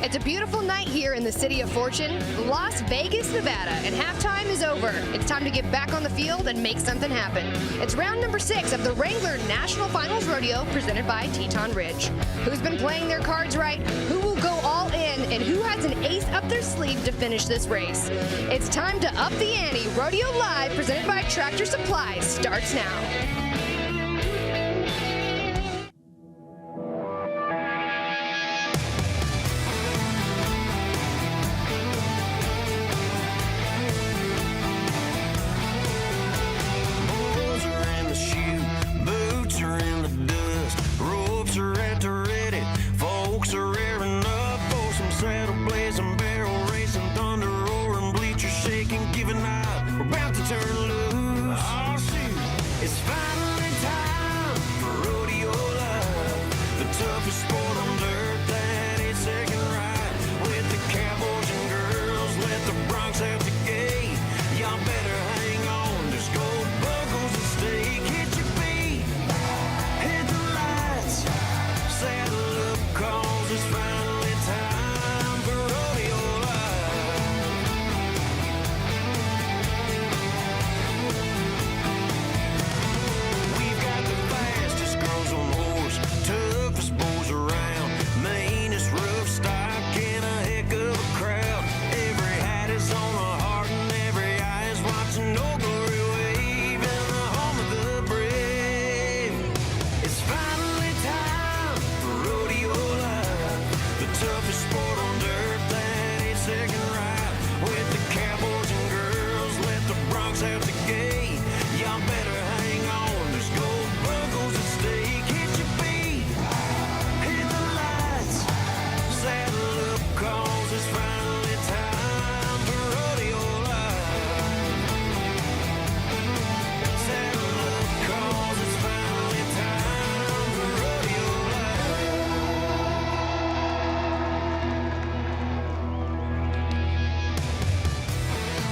It's a beautiful night here in the city of Fortune, Las Vegas, Nevada, and halftime is over. It's time to get back on the field and make something happen. It's round number 6 of the Wrangler National Finals Rodeo presented by Teton Ridge. Who's been playing their cards right? Who will go all in? And who has an ace up their sleeve to finish this race? It's time to up the ante. Rodeo Live presented by Tractor Supply starts now.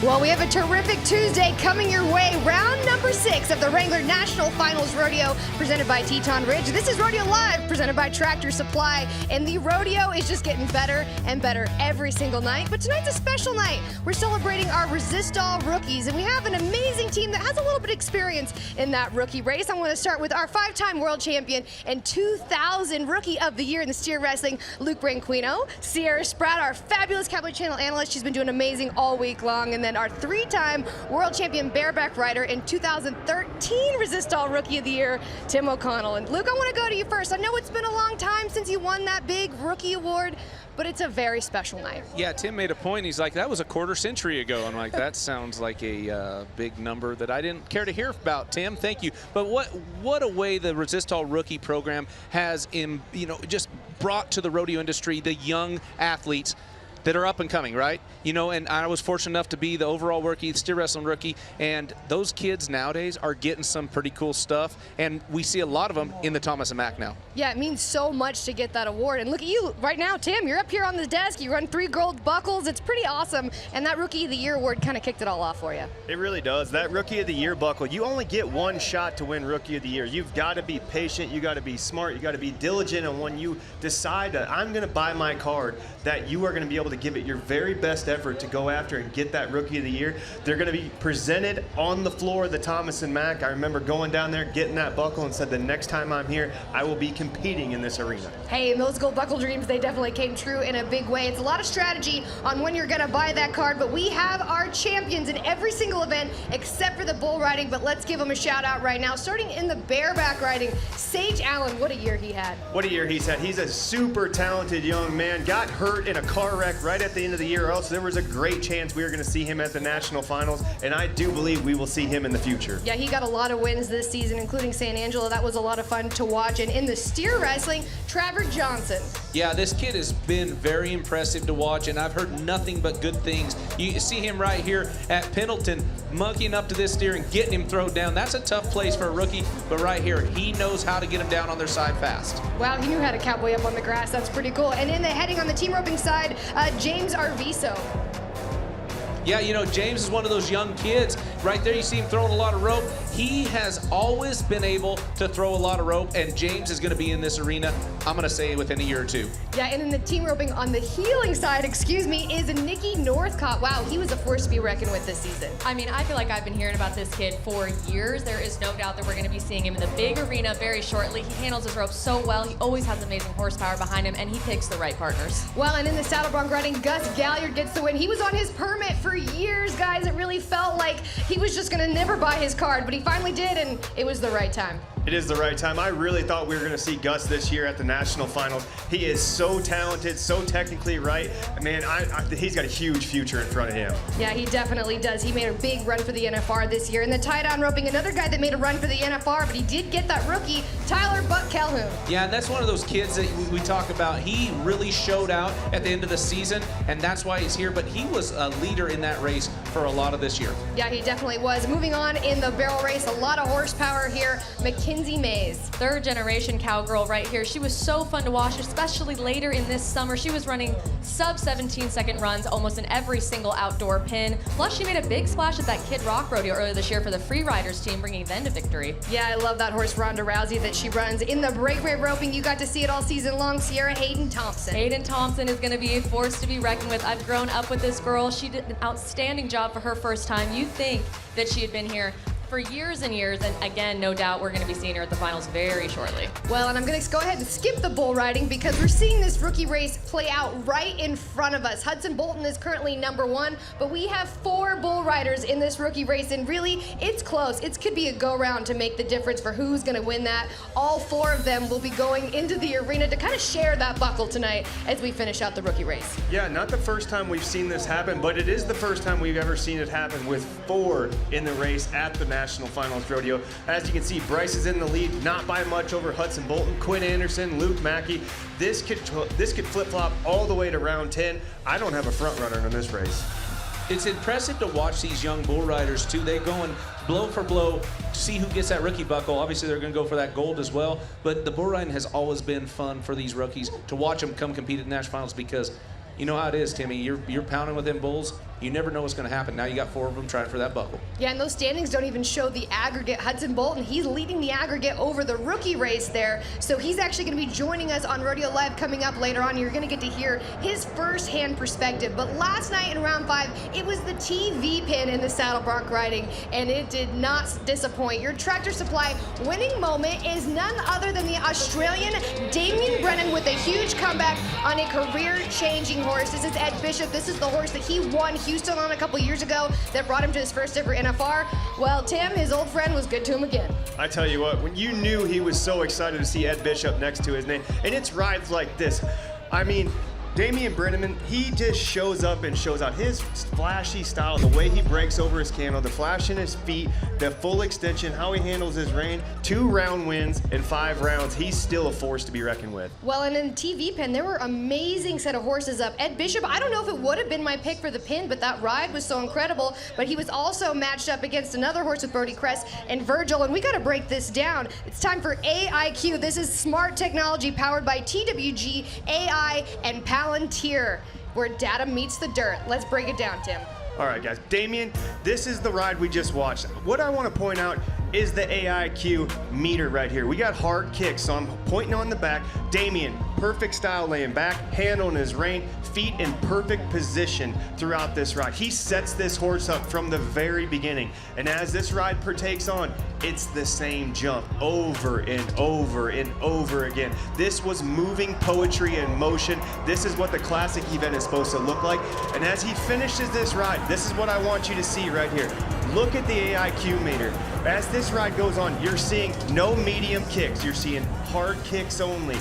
Well, we have a terrific Tuesday coming your way. Round number 6 of the Wrangler National Finals Rodeo presented by Teton Ridge. This is Rodeo Live presented by Tractor Supply. And the rodeo is just getting better and better every single night. But tonight's a special night. We're celebrating our Resistol rookies. And we have an amazing team that has a little bit of experience in that rookie race. I want to start with our 5-time world champion and 2000 Rookie of the Year in the steer wrestling, Luke Branquino. Sierra Spratt, our fabulous Cowboy Channel analyst. She's been doing amazing all week long. And then our 3-time world champion bareback rider and 2013 Resistol Rookie of the Year, Tim O'Connell. And Luke, I want to go to you first. I know it's been a long time since you won that big rookie award, but it's a very special night. Yeah, Tim made a point. He's like, that was a quarter-century ago. I'm like, that sounds like a big number that I didn't care to hear about, Tim. Thank you. But what a way the Resistol Rookie program has, just brought to the rodeo industry the young athletes that are up and coming, right? And I was fortunate enough to be the overall rookie, the steer wrestling rookie, and those kids nowadays are getting some pretty cool stuff, and we see a lot of them in the Thomas and Mack now. Yeah, it means so much to get that award, and look at you right now, Tim. You're up here on the desk. You run 3 gold buckles. It's pretty awesome, and that Rookie of the Year award kind of kicked it all off for you. It really does. That Rookie of the Year buckle, you only get one shot to win Rookie of the Year. You've got to be patient. You got to be smart. You got to be diligent, and when you decide that I'm going to buy my card, that you are going to be able to give it your very best effort to go after and get that Rookie of the Year. They're going to be presented on the floor of the Thomas and Mack. I remember going down there, getting that buckle, and said the next time I'm here, I will be competing in this arena. Hey, and those gold buckle dreams, they definitely came true in a big way. It's a lot of strategy on when you're going to buy that card, but we have our champions in every single event except for the bull riding, but let's give them a shout out right now. Starting in the bareback riding, Sage Allen, what a year he had. What a year he's had. He's a super talented young man. Got hurt in a car wreck right at the end of the year, or else there was a great chance we were going to see him at the national finals, and I do believe we will see him in the future. Yeah, he got a lot of wins this season, including San Angelo. That was a lot of fun to watch. And in the steer wrestling, Trevor Johnson. Yeah, this kid has been very impressive to watch, and I've heard nothing but good things. You see him right here at Pendleton, monkeying up to this steer and getting him thrown down. That's a tough place for a rookie, but right here, he knows how to get him down on their side fast. Wow, he knew how to cowboy up on the grass. That's pretty cool. And in the heading on the team roping side, James Arviso. Yeah, James is one of those young kids. Right there, you see him throwing a lot of rope. He has always been able to throw a lot of rope, and James is going to be in this arena, I'm going to say, within a year or two. Yeah, and in the team roping on the heeling side, is Nikki Northcott. Wow, he was a force to be reckoned with this season. I mean, I feel like I've been hearing about this kid for years. There is no doubt that we're going to be seeing him in the big arena very shortly. He handles his rope so well. He always has amazing horsepower behind him, and he picks the right partners. Well, and in the saddle bronc riding, Gus Galliard gets the win. He was on his permit for years, guys. It really felt like he was just going to never buy his card, but he finally did, and it was the right time. It is the right time. I really thought we were going to see Gus this year at the National Finals. He is so talented, so technically right. Man, he's got a huge future in front of him. Yeah, he definitely does. He made a big run for the NFR this year. And the tie-down roping, another guy that made a run for the NFR, but he did get that rookie, Tyler Buck Calhoun. Yeah, and that's one of those kids that we talk about. He really showed out at the end of the season, and that's why he's here. But he was a leader in that race for a lot of this year. Yeah, he definitely was. Moving on in the barrel race, a lot of horsepower here. Mackenzie Mays. Third generation cowgirl right here. She was so fun to watch, especially later in this summer. She was running sub 17-second runs almost in every single outdoor pin. Plus, she made a big splash at that Kid Rock Rodeo earlier this year for the Free Riders team, bringing them to victory. Yeah, I love that horse, Ronda Rousey, that she runs in the breakaway roping. You got to see it all season long. Sierra Hayden Thompson. Hayden Thompson is going to be a force to be reckoned with. I've grown up with this girl. She did an outstanding job for her first time. You think that she had been here for years and years, and again, no doubt we're going to be seeing her at the finals very shortly. Well, and I'm going to go ahead and skip the bull riding because we're seeing this rookie race play out right in front of us. Hudson Bolton is currently #1, but we have 4 bull riders in this rookie race, and really, it's close. It could be a go-round to make the difference for who's going to win that. All 4 of them will be going into the arena to kind of share that buckle tonight as we finish out the rookie race. Yeah, not the first time we've seen this happen, but it is the first time we've ever seen it happen with 4 in the race at the National Finals Rodeo. As you can see, Bryce is in the lead, not by much over Hudson Bolton, Quinn Anderson, Luke Mackey. This could flip-flop all the way to round 10. I don't have a front runner in this race. It's impressive to watch these young bull riders too. They going blow for blow to see who gets that rookie buckle. Obviously, they're going to go for that gold as well. But the bull riding has always been fun for these rookies to watch them come compete at the National Finals because you know how it is, Timmy. You're pounding with them bulls. You never know what's going to happen. Now you got 4 of them trying for that buckle. Yeah, and those standings don't even show the aggregate. Hudson Bolton, he's leading the aggregate over the rookie race there. So he's actually going to be joining us on Rodeo Live coming up later on. You're going to get to hear his first-hand perspective. But last night in round 5, it was the TV pin in the saddle bronc riding, and it did not disappoint. Your Tractor Supply winning moment is none other than the Australian Damien Brennan with a huge comeback on a career-changing horse. This is Ed Bishop. This is the horse that he won Houston on a couple years ago that brought him to his first ever NFR. Well, Tim, his old friend, was good to him again. I tell you what, when you knew he was so excited to see Ed Bishop next to his name, and it's rides like this. I mean, Damien Brenneman, he just shows up and shows out his flashy style, the way he breaks over his cantle, the flash in his feet, the full extension, how he handles his rein. 2 round wins in 5 rounds. He's still a force to be reckoned with. Well, and in the TV pin, there were amazing set of horses up. Ed Bishop, I don't know if it would have been my pick for the pin, but that ride was so incredible. But he was also matched up against another horse with Brody Kress and Virgil, and we got to break this down. It's time for AIQ. This is smart technology powered by TWG, AI, and Palantir, where data meets the dirt. Let's break it down, Tim. All right, guys. Damien, this is the ride we just watched. What I want to point out is the AIQ meter right here. We got hard kicks, so I'm pointing on the back. Damien, perfect style laying back, hand on his rein, feet in perfect position throughout this ride. He sets this horse up from the very beginning. And as this ride partakes on, it's the same jump over and over and over again. This was moving poetry in motion. This is what the classic event is supposed to look like. And as he finishes this ride, this is what I want you to see right here. Look at the AIQ meter. As this ride goes on, you're seeing no medium kicks. You're seeing hard kicks only.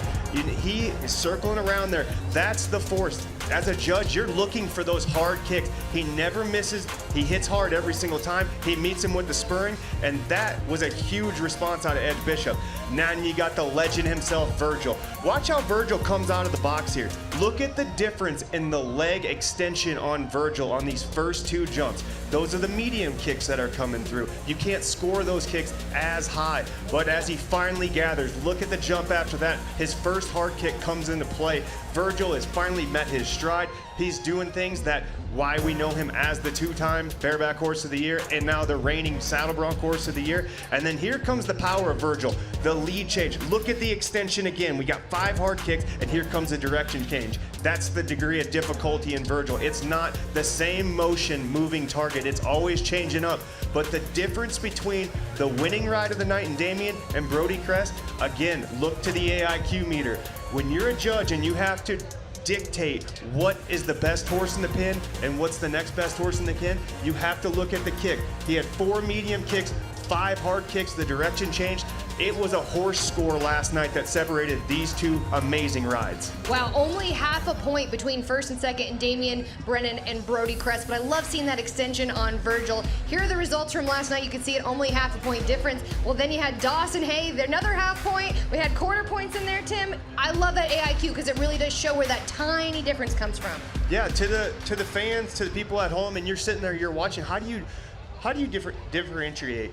He is circling around there. That's the force. As a judge, you're looking for those hard kicks. He never misses. He hits hard every single time. He meets him with the spurring, and that was a huge response out of Ed Bishop. Now you got the legend himself, Virgil. Watch how Virgil comes out of the box here. Look at the difference in the leg extension on Virgil on these first 2 jumps. Those are the medium kicks that are coming through. You can't score score those kicks as high. But as he finally gathers, look at the jump after that. His first hard kick comes into play. Virgil has finally met his stride. He's doing things that why we know him as the two-time Bareback Horse of the Year and now the reigning Saddle Bronc Horse of the Year. And then here comes the power of Virgil, the lead change. Look at the extension again. We got 5 hard kicks, and here comes the direction change. That's the degree of difficulty in Virgil. It's not the same motion moving target. It's always changing up. But the difference between the winning ride of the night in Damien and Brody Crest, again, look to the AIQ meter. When you're a judge and you have to dictate what is the best horse in the pin and what's the next best horse in the pin, you have to look at the kick. He had 4 medium kicks, 5 hard kicks, the direction changed. It was a horse score last night that separated these 2 amazing rides. Wow, only half a point between first and second in Damien, Brennan, and Brody Crest, but I love seeing that extension on Virgil. Here are the results from last night. You can see it, only half a point difference. Well, then you had Dawson Hay, another half point. We had quarter points in there, Tim. I love that AIQ because it really does show where that tiny difference comes from. Yeah, to the fans, to the people at home, and you're sitting there, you're watching, how do you differentiate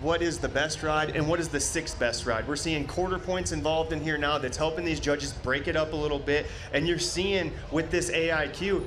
what is the best ride and what is the 6th best ride? We're seeing quarter points involved in here now that's helping these judges break it up a little bit. And you're seeing with this AIQ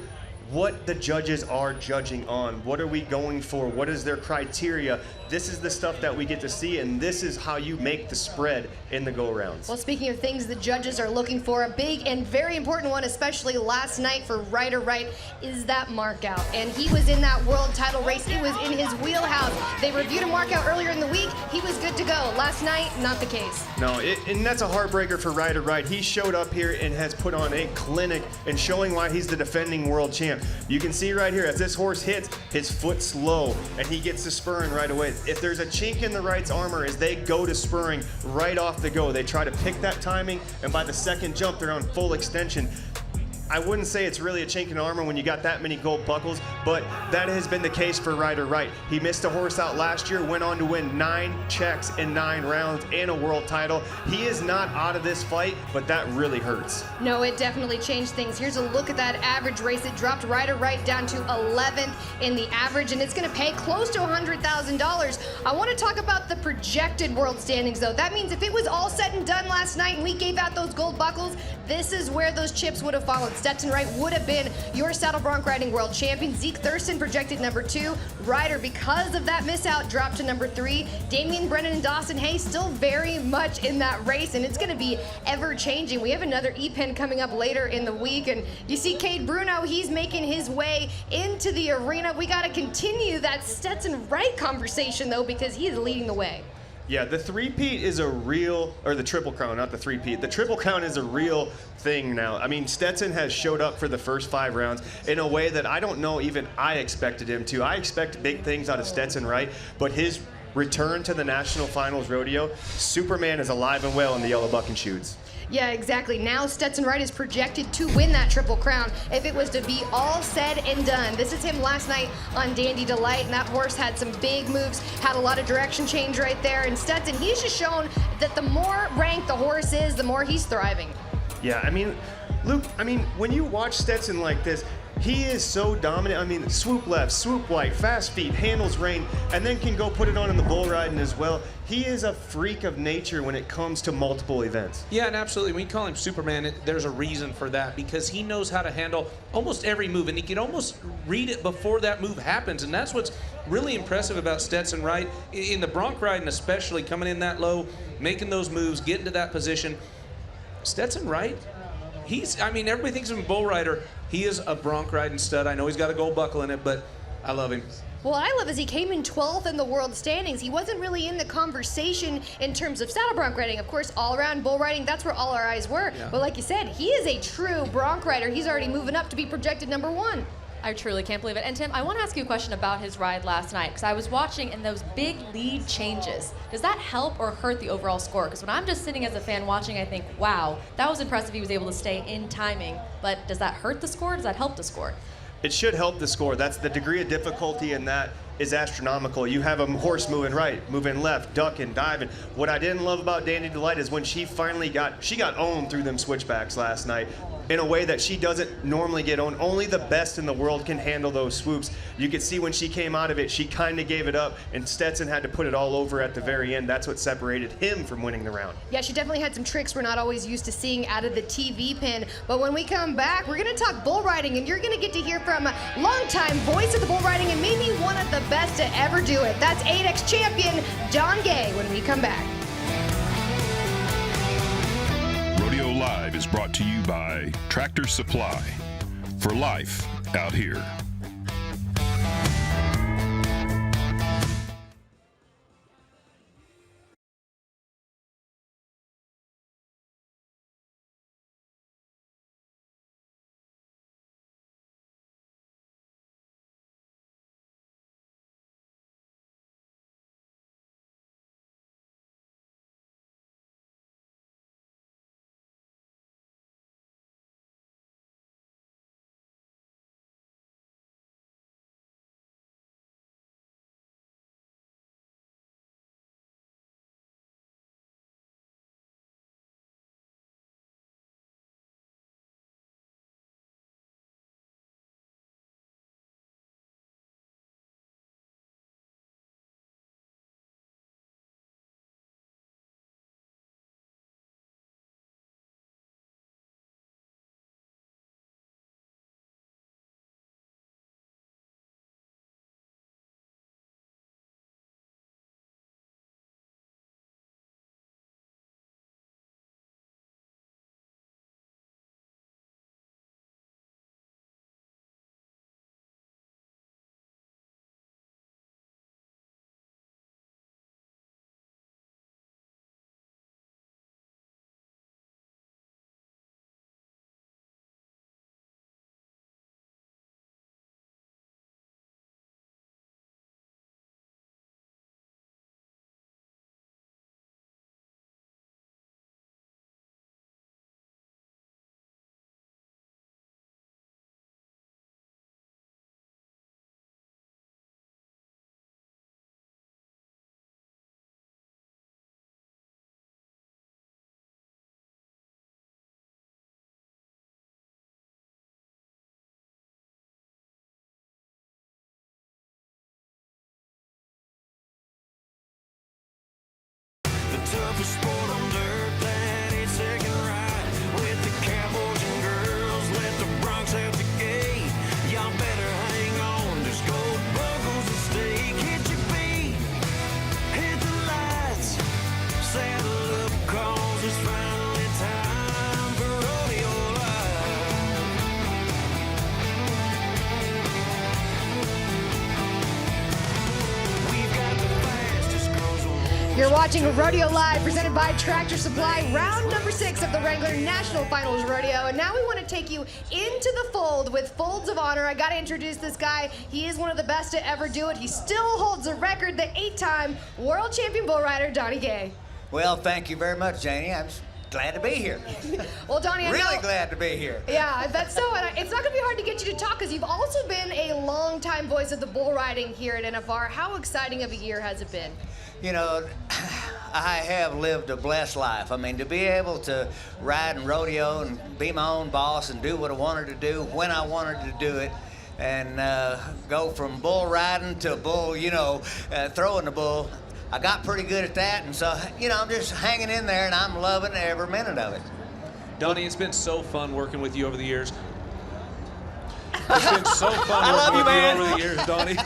what the judges are judging on. What are we going for? What is their criteria? This is the stuff that we get to see, and this is how you make the spread in the go-rounds. Well, speaking of things the judges are looking for, a big and very important one, especially last night for Ryder Wright, is that mark out. And he was in that world title race. It was in his wheelhouse. They reviewed a mark out earlier in the week. He was good to go. Last night, not the case. No, and that's a heartbreaker for Ryder Wright. He showed up here and has put on a clinic and showing why he's the defending world champ. You can see right here, as this horse hits, his foot's low, and he gets to spurring right away. If there's a chink in the Wright's armor as they go to spurring right off the go, they try to pick that timing, and by the second jump, they're on full extension. I wouldn't say it's really a chink in armor when you got that many gold buckles, but that has been the case for Ryder Wright. He missed a horse out last year, went on to win 9 checks in 9 rounds and a world title. He is not out of this fight, but that really hurts. No, it definitely changed things. Here's a look at that average race. It dropped Ryder Wright down to 11th in the average, and it's going to pay close to $100,000. I want to talk about the projected world standings, though. That means if it was all said and done last night and we gave out those gold buckles, this is where those chips would have fallen. Stetson Wright would have been your saddle bronc riding world champion. Zeke Thurston projected number 2. Ryder, because of that miss out, dropped to number 3. Damien Brennan and Dawson Hay still very much in that race, and it's going to be ever changing. We have another E-Pen coming up later in the week, and you see Cade Bruno, he's making his way into the arena. We got to continue that Stetson Wright conversation, though, because he is leading the way. Yeah, the three-peat is a real, or the Triple Crown, not the three-peat. The Triple Crown is a real thing now. I mean, Stetson has showed up for the first 5 rounds in a way that I don't know even I expected him to. I expect big things out of Stetson Wright, but his return to the National Finals Rodeo, Superman is alive and well in the yellow buck and shoots. Yeah, exactly. Now Stetson Wright is projected to win that Triple Crown if it was to be all said and done. This is him last night on Dandy Delight, and that horse had some big moves, had a lot of direction change right there. And Stetson, he's just shown that the more ranked the horse is, the more he's thriving. Yeah, I mean, Luke, when you watch Stetson like this, he is so dominant. I mean, swoop left, swoop right, fast feet, handles rein, and then can go put it on in the bull riding as well. He is a freak of nature when it comes to multiple events. Yeah, and absolutely. We call him Superman. There's a reason for that because he knows how to handle almost every move, and he can almost read it before that move happens. And that's what's really impressive about Stetson Wright in the bronc riding, especially coming in that low, making those moves, getting to that position. Stetson Wright, everybody thinks of him a bull rider. He is a bronc riding stud. I know he's got a gold buckle in it, but I love him. Well, what I love is he came in 12th in the world standings. He wasn't really in the conversation in terms of saddle bronc riding. Of course, all-around bull riding, that's where all our eyes were. Yeah. But like you said, he is a true bronc rider. He's already moving up to be projected number 1. I truly can't believe it. And Tim, I want to ask you a question about his ride last night, because I was watching and those big lead changes. Does that help or hurt the overall score? Because when I'm just sitting as a fan watching, I think, wow, that was impressive. He was able to stay in timing. But does that hurt the score? Does that help the score? It should help the score. That's the degree of difficulty in that is astronomical. You have a horse moving right, moving left, ducking, diving. What I didn't love about Dandy Delight is when she finally got owned through them switchbacks last night. in a way that she doesn't normally get on. Only the best in the world can handle those swoops. You could see when she came out of it, she kind of gave it up, and Stetson had to put it all over at the very end. That's what separated him from winning the round. Yeah, she definitely had some tricks we're not always used to seeing out of the TV pin. But when we come back, we're going to talk bull riding, and you're going to get to hear from a longtime voice of the bull riding and maybe one of the best to ever do it. That's 8X champion Donnie Gay when we come back. Rodeo Live is brought to you by Tractor Supply. For life out here. Toughest sport on dirt, that 8-second ride with the cowboys and girls. Let the broncs out the gate. Y'all better hang on. Just gold buckles and steak. Hit your feet, hit the lights, saddle up, 'cause it's finally time for Rodeo Live. We've got the fastest girls on. You're watching Rodeo Live, presented by Tractor Supply, round number 6 of the Wrangler National Finals Rodeo. And now we want to take you into the fold with Folds of Honor. I got to introduce this guy. He is one of the best to ever do it. He still holds the record, the 8-time world champion bull rider, Donnie Gay. Well, thank you very much, Janie. I'm glad to be here. Well, Donnie, I Really know, glad to be here. Yeah, that's so. And it's not going to be hard to get you to talk because you've also been a long-time voice of the bull riding here at NFR. How exciting of a year has it been? You know, I have lived a blessed life. I mean, to be able to ride and rodeo and be my own boss and do what I wanted to do when I wanted to do it, and go from bull riding to bull, throwing the bull. I got pretty good at that, and so, I'm just hanging in there, and I'm loving every minute of it. Donnie, it's been so fun working with you over the years. It's been so fun I love working you, with man. you over the years, Donnie.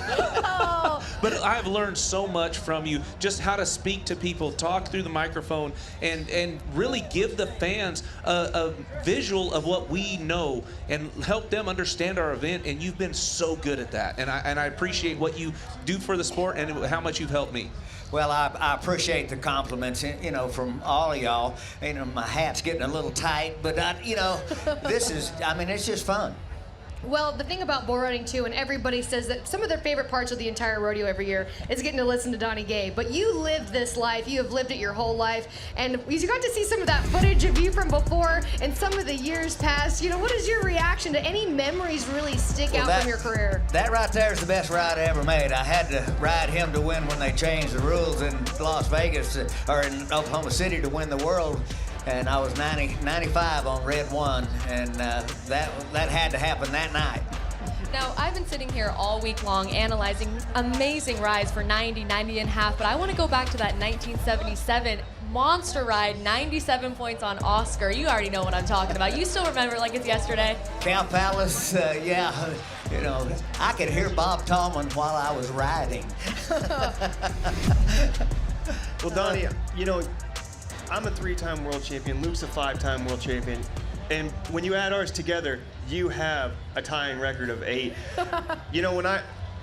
But I've learned so much from you, just how to speak to people, talk through the microphone, and really give the fans a visual of what we know and help them understand our event. And you've been so good at that. And I appreciate what you do for the sport and how much you've helped me. Well, I appreciate the compliments, from all of y'all. My hat's getting a little tight, but it's just fun. Well, the thing about bull riding too, and everybody says that some of their favorite parts of the entire rodeo every year is getting to listen to Donnie Gay. But you lived this life, you have lived it your whole life, and you got to see some of that footage of you from before and some of the years past. What is your reaction to any memories really stick out from your career? That right there is the best ride I ever made. I had to ride him to win when they changed the rules in Las Vegas or in Oklahoma City to win the world. and I was 95 on red 1, and that had to happen that night. Now, I've been sitting here all week long analyzing amazing rides for 90, 90 and a half, but I want to go back to that 1977 monster ride, 97 points on Oscar. You already know what I'm talking about. You still remember it like it's yesterday? Cow Palace, yeah, you know, I could hear Bob Tallman while I was riding. Well, Donnie, you know, I'm a 3-time world champion. Luke's a 5-time world champion. And when you add ours together, you have a tying record of 8. You know,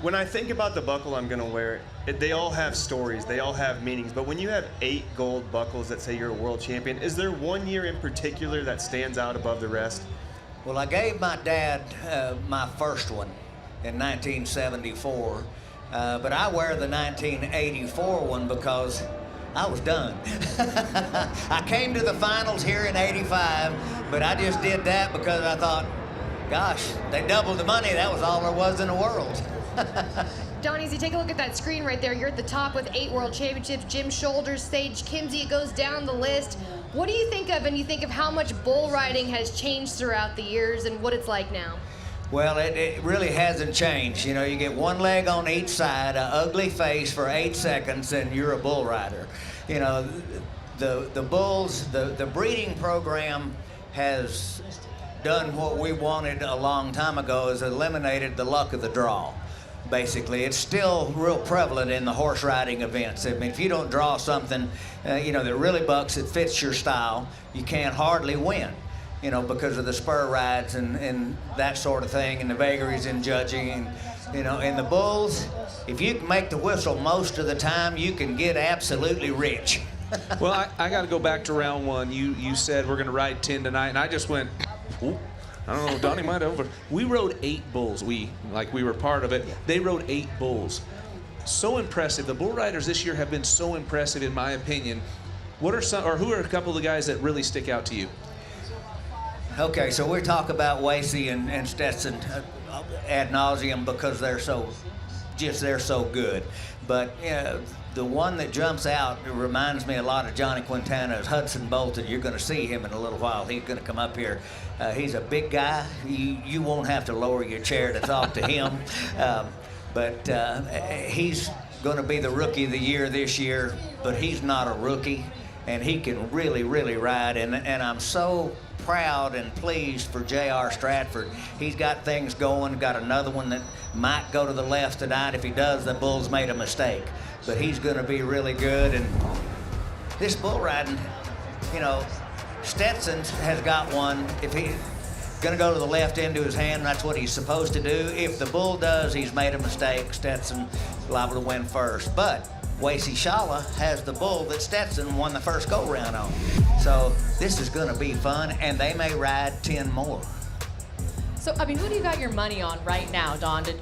when I think about the buckle I'm gonna wear, they all have stories, they all have meanings. But when you have 8 gold buckles that say you're a world champion, is there one year in particular that stands out above the rest? Well, I gave my dad my first one in 1974, but I wear the 1984 one because I was done. I came to the finals here in '85, but I just did that because I thought, gosh, they doubled the money. That was all there was in the world. Donnie, as you take a look at that screen right there, you're at the top with 8 world championships. Jim Shoulders, Sage Kimsey, it goes down the list. What do you think of, and you think of how much bull riding has changed throughout the years and what it's like now? Well, it really hasn't changed. You know, you get one leg on each side, an ugly face for 8 seconds, and you're a bull rider. You know, the bulls, the breeding program has done what we wanted a long time ago, is eliminated the luck of the draw. Basically, it's still real prevalent in the horse riding events. I mean, if you don't draw something, you know, that really bucks, that fits your style, you can't hardly win. You know, because of the spur rides and that sort of thing, and the vagaries in judging, and, you know, in the bulls, if you can make the whistle most of the time, you can get absolutely rich. Well, I got to go back to round 1. You said we're going to ride 10 tonight, and I just went, ooh, I don't know, Donnie might have over. We rode 8 bulls. We were part of it. They rode 8 bulls. So impressive. The bull riders this year have been so impressive, in my opinion. What are some, or who are a couple of the guys that really stick out to you? Okay, so we talk about Wasey and Stetson ad nauseum because they're so good. But the one that jumps out, it reminds me a lot of Johnny Quintana, is Hudson Bolton. You're going to see him in a little while. He's going to come up here. He's a big guy. You won't have to lower your chair to talk to him. But he's going to be the rookie of the year this year, but he's not a rookie, and he can really, really ride. And I'm so proud and pleased for J.R. Stratford. He's got things going, got another one that might go to the left tonight. If he does, the bull's made a mistake. But he's going to be really good. And this bull riding, you know, Stetson has got one. If he's going to go to the left into his hand, that's what he's supposed to do. If the bull does, he's made a mistake. Stetson liable to win first. But Wasey Shala has the bull that Stetson won the first go-round on. So this is going to be fun, and they may ride 10 more. So, I mean, who do you got your money on right now, Don, to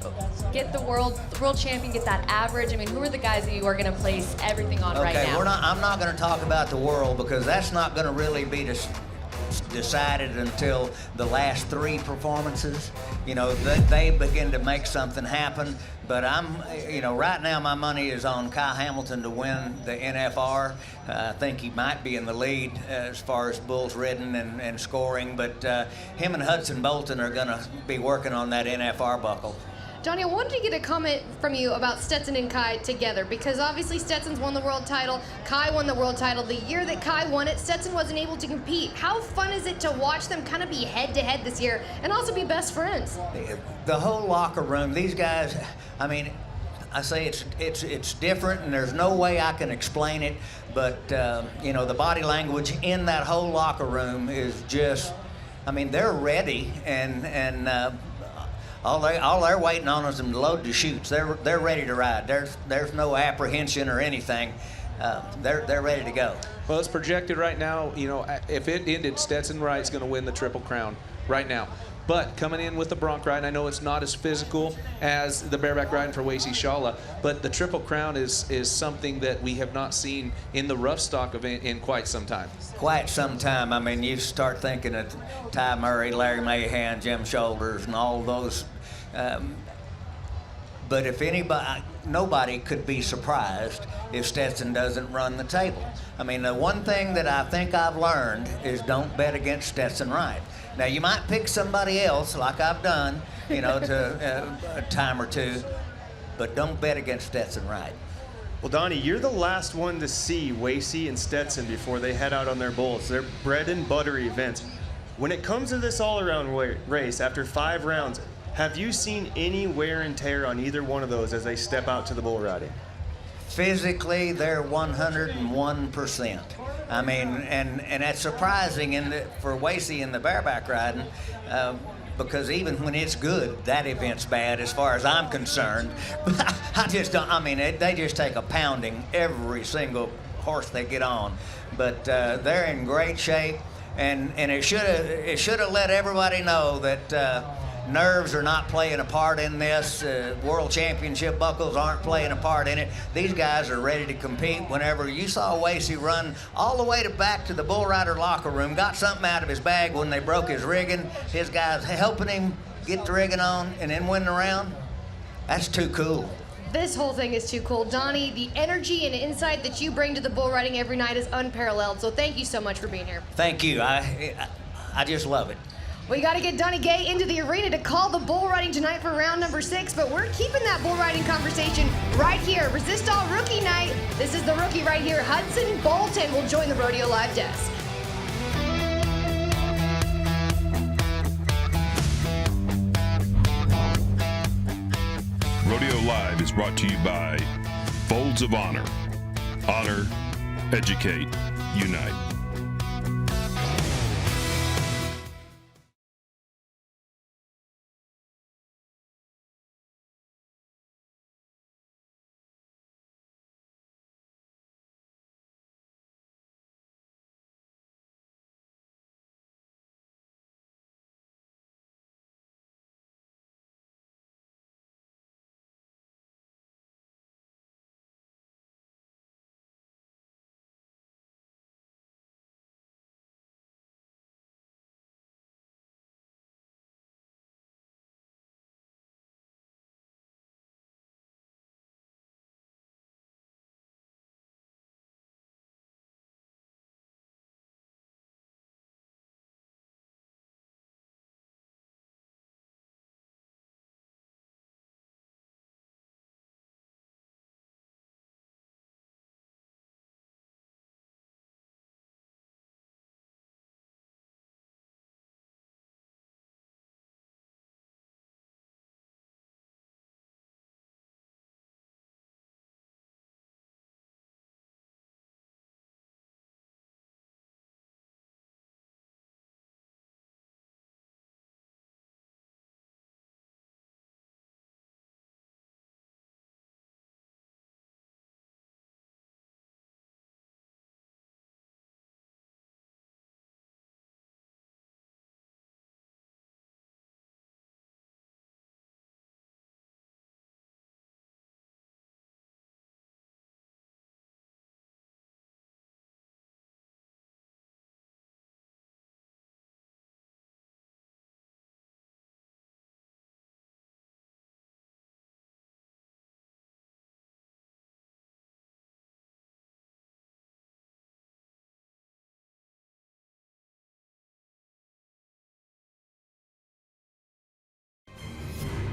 get the world champion, get that average? I mean, who are the guys that you are going to place everything on right now? Okay, I'm not going to talk about the world because that's not going to really be decided until the last 3 performances. You know, they begin to make something happen. But right now my money is on Kyle Hamilton to win the NFR. I think he might be in the lead as far as bulls ridden and scoring. But him and Hudson Bolton are going to be working on that NFR buckle. Donnie, I wanted to get a comment from you about Stetson and Kai together, because obviously Stetson's won the world title, Kai won the world title. The year that Kai won it, Stetson wasn't able to compete. How fun is it to watch them kind of be head-to-head this year and also be best friends? The whole locker room, these guys, I mean, I say it's different, and there's no way I can explain it, but you know, the body language in that whole locker room is just, I mean, they're ready, and all they're waiting on is them to load the chutes. They're ready to ride. There's no apprehension or anything. They're ready to go. Well, it's projected right now. You know, if it ended, Stetson Wright's going to win the Triple Crown right now. But coming in with the bronc ride, I know it's not as physical as the bareback riding for Wasey Shala, but the Triple Crown is something that we have not seen in the rough stock event in quite some time. Quite some time. I mean, you start thinking of Ty Murray, Larry Mahan, Jim Shoulders, and all those But if nobody could be surprised if Stetson doesn't run the table. I mean, the one thing that I think I've learned is don't bet against Stetson Wright. Now, you might pick somebody else, like I've done, you know, to a time or two, but don't bet against Stetson Wright. Well, Donnie, you're the last one to see Wasey and Stetson before they head out on their bulls. They're bread and butter events. When it comes to this all-around race, after 5 rounds, have you seen any wear and tear on either one of those as they step out to the bull riding? Physically, they're 101%. I mean, and that's surprising for Wasey in the bareback riding, because even when it's good, that event's bad as far as I'm concerned. I just don't, I mean, they just take a pounding every single horse they get on. But they're in great shape, and it should have let everybody know that nerves are not playing a part in this. World Championship buckles aren't playing a part in it. These guys are ready to compete. Whenever you saw Wasey run all the way back to the bull rider locker room, got something out of his bag when they broke his rigging, his guys helping him get the rigging on and then win the round, that's too cool. This whole thing is too cool. Donnie, the energy and insight that you bring to the bull riding every night is unparalleled, so thank you so much for being here. Thank you. I just love it. We got to get Donnie Gay into the arena to call the bull riding tonight for round number 6, but we're keeping that bull riding conversation right here. Resistol Rookie Night. This is the rookie right here. Hudson Bolton will join the Rodeo Live desk. Rodeo Live is brought to you by Folds of Honor. Honor, educate, unite.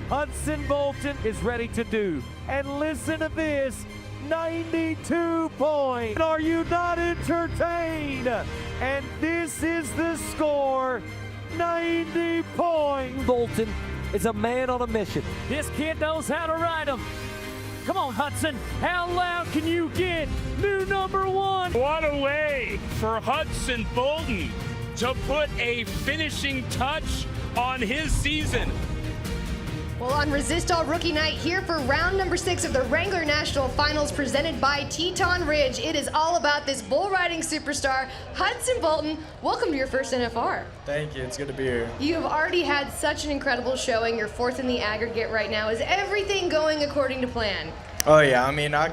Hudson Bolton is ready to do. And listen to this, 92 points. Are you not entertained? And this is the score, 90 points. Bolton is a man on a mission. This kid knows how to ride him. Come on, Hudson, how loud can you get? New number 1. What a way for Hudson Bolton to put a finishing touch on his season. Well, on Resistol Rookie Night, here for round number 6 of the Wrangler National Finals presented by Teton Ridge, it is all about this bull riding superstar, Hudson Bolton. Welcome to your first NFR. Thank you, it's good to be here. You have already had such an incredible showing. You're 4th in the aggregate right now. Is everything going according to plan? Oh yeah, I mean, I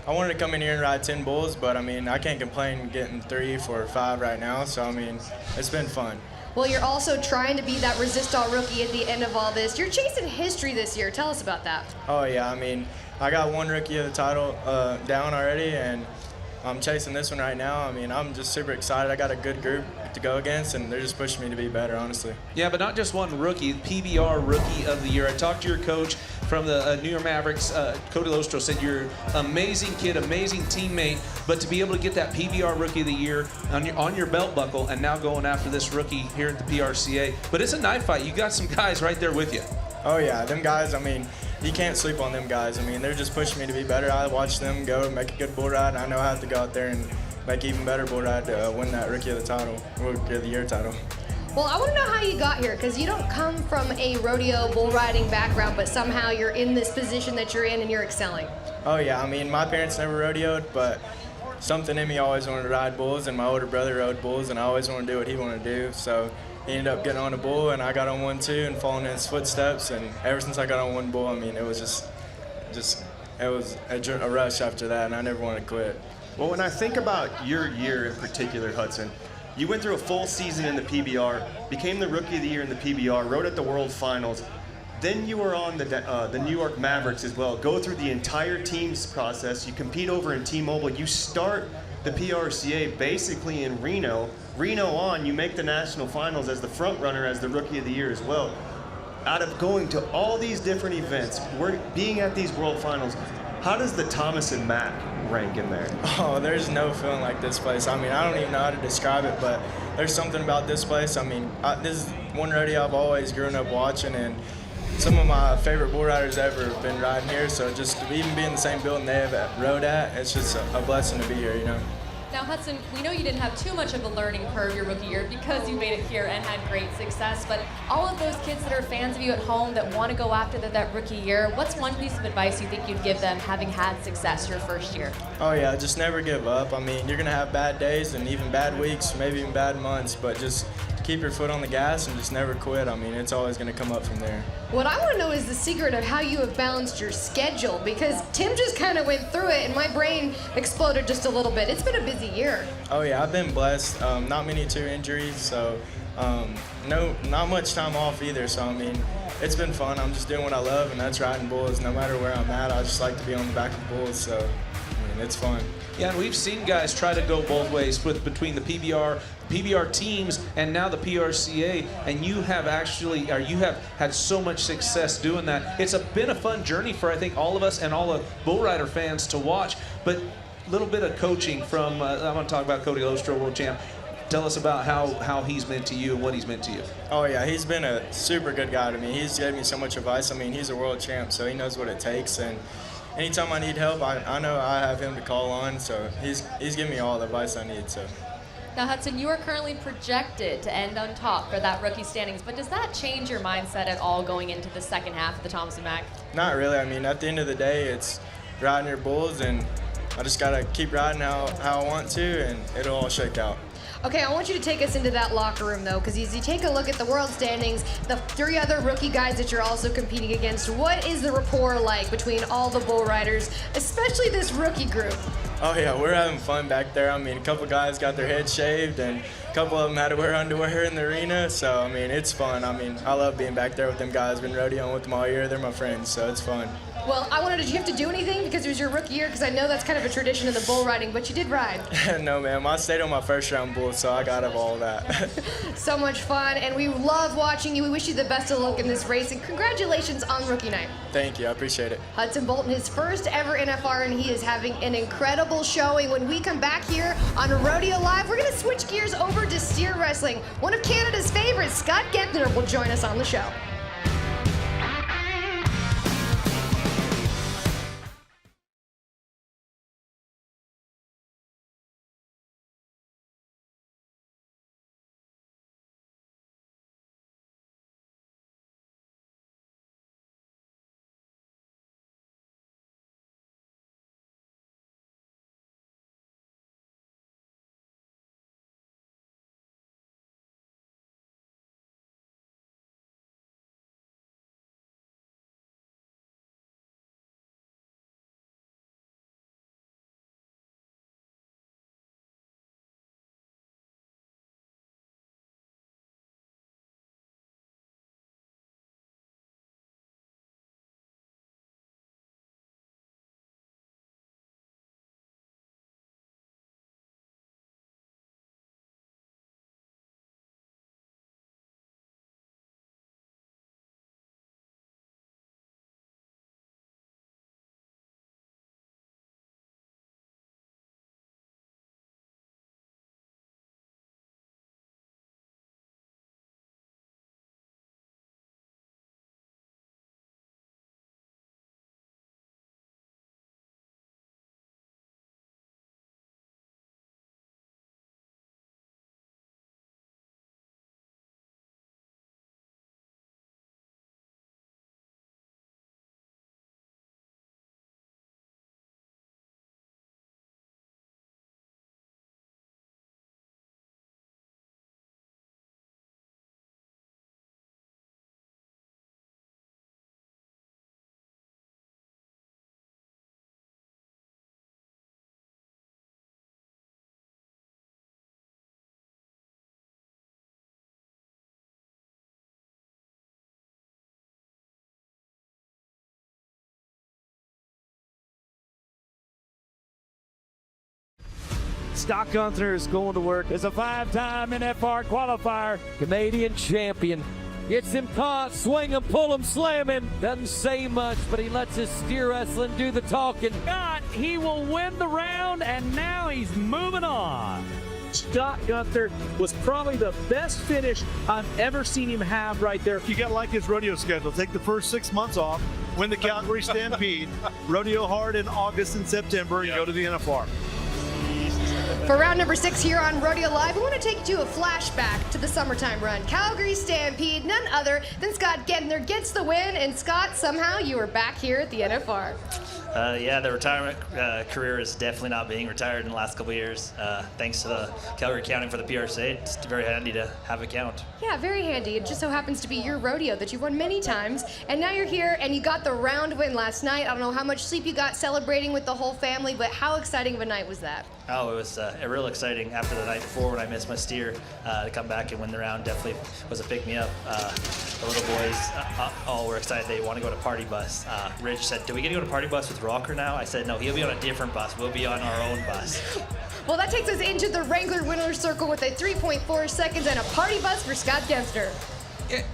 wanted to come in here and ride 10 bulls, but I mean, I can't complain getting 3, 4, 5 right now, so I mean, it's been fun. Well, you're also trying to be that Resistol rookie at the end of all this. You're chasing history this year. Tell us about that. Oh yeah, I mean, I got one rookie of the title down already, and I'm chasing this one right now. I mean, I'm just super excited. I got a good group to go against, and they're just pushing me to be better, honestly. Yeah, but not just one rookie, PBR Rookie of the Year. I talked to your coach from the New York Mavericks, Cody Lostro, said you're an amazing kid, amazing teammate, but to be able to get that PBR Rookie of the Year on your belt buckle and now going after this rookie here at the PRCA. But it's a knife fight. You got some guys right there with you. Oh yeah, them guys, I mean, you can't sleep on them guys. I mean, they're just pushing me to be better. I watch them go make a good bull ride, and I know I have to go out there and make even better bull ride to win that Rookie of the Year title. Well, I want to know how you got here, because you don't come from a rodeo bull riding background, but somehow you're in this position that you're in and you're excelling. Oh yeah, I mean, my parents never rodeoed, but something in me always wanted to ride bulls, and my older brother rode bulls, and I always wanted to do what he wanted to do. So he ended up getting on a bull, and I got on one too, and following in his footsteps. And ever since I got on one bull, I mean, it was it was a rush after that, and I never wanted to quit. Well, when I think about your year in particular, Hudson, you went through a full season in the PBR, became the Rookie of the Year in the PBR, rode at the World Finals. Then you were on the New York Mavericks as well. Go through the entire team's process. You compete over in T-Mobile. You start the PRCA basically in Reno. Reno on, you make the National Finals as the front runner, as the Rookie of the Year as well. Out of going to all these different events, being at these World Finals, how does the Thomas and Mack rank in there? Oh, there's no feeling like this place. I mean, I don't even know how to describe it, but there's something about this place. I mean, this is one rodeo I've always grown up watching, and some of my favorite bull riders ever have been riding here. So just to even be in the same building they have rode at, it's just a blessing to be here, you know. Now, Hudson, we know you didn't have too much of a learning curve your rookie year because you made it here and had great success, but all of those kids that are fans of you at home that want to go after that rookie year, what's one piece of advice you think you'd give them having had success your first year? Oh yeah, just never give up. I mean, you're gonna have bad days and even bad weeks, maybe even bad months, but just keep your foot on the gas and just never quit. I mean, it's always gonna come up from there. What I want to know is the secret of how you have balanced your schedule, because Tim just kind of went through it and my brain exploded just a little bit. It's been a busy year. Oh yeah, I've been blessed. Not many tour injuries, so not much time off either. So I mean, it's been fun. I'm just doing what I love, and that's riding bulls. No matter where I'm at, I just like to be on the back of bulls. So I mean, it's fun. Yeah, and we've seen guys try to go both ways between the PBR teams and now the PRCA, and you have had so much success doing that. It's been a fun journey for, I think, all of us and all the bull rider fans to watch. But a little bit of coaching from, I want to talk about Cody Lostro, world champ. Tell us about how he's meant to you and what he's meant to you. Oh yeah, he's been a super good guy to me. He's gave me so much advice. I mean, he's a world champ, so he knows what it takes, and anytime I need help, I know I have him to call on, so he's giving me all the advice I need. So. Now, Hudson, you are currently projected to end on top for that rookie standings, but does that change your mindset at all going into the second half of the Thomas and Mack? Not really. I mean, at the end of the day, it's riding your bulls, and I just got to keep riding how I want to, and it'll all shake out. Okay, I want you to take us into that locker room, though, because as you take a look at the world standings, the 3 other rookie guys that you're also competing against, what is the rapport like between all the bull riders, especially this rookie group? Oh yeah, we're having fun back there. I mean, a couple guys got their heads shaved, and a couple of them had to wear underwear in the arena, so I mean, it's fun. I mean, I love being back there with them guys. Been rodeoing with them all year. They're my friends, so it's fun. Well, did you have to do anything because it was your rookie year? Because I know that's kind of a tradition in the bull riding, but you did ride. No, ma'am. I stayed on my first round bull, so I got of all that. So much fun, and we love watching you. We wish you the best of luck in this race, and congratulations on Rookie Night. Thank you. I appreciate it. Hudson Bolton, his first ever NFR, and he is having an incredible showing. When we come back here on Rodeo Live, we're going to switch gears over to steer wrestling. One of Canada's favorites, Scott Guenthner, will join us on the show. Scott Guenthner is going to work as a 5-time NFR qualifier. Canadian champion. Gets him caught, swing him, pull him, slam him. Doesn't say much, but he lets his steer wrestling do the talking. Scott, he will win the round, and now he's moving on. Scott Guenthner was probably the best finish I've ever seen him have right there. You got to like his rodeo schedule. Take the first 6 months off, win the Calgary Stampede, rodeo hard in August and September, and go to the NFR. For round number 6 here on Rodeo Live, we want to take you to a flashback to the summertime run. Calgary Stampede, none other than Scott Guenthner gets the win, and Scott, somehow you are back here at the NFR. Yeah, the retirement career is definitely not being retired in the last couple of years. Thanks to the Calgary County for the PRC, it's very handy to have a count. Yeah, very handy. It just so happens to be your rodeo that you've won many times, and now you're here and you got the round win last night. I don't know how much sleep you got celebrating with the whole family, but how exciting of a night was that? Oh, it was real exciting after the night before when I missed my steer. To come back and win the round definitely was a pick-me-up. The little boys all were excited. They want to go to Party Bus. Rich said, do we get to go to Party Bus with Rocker now? I said, no, he'll be on a different bus. We'll be on our own bus. Well, that takes us into the Wrangler Winner's Circle with a 3.4 seconds and a Party Bus for Scott Guenthner.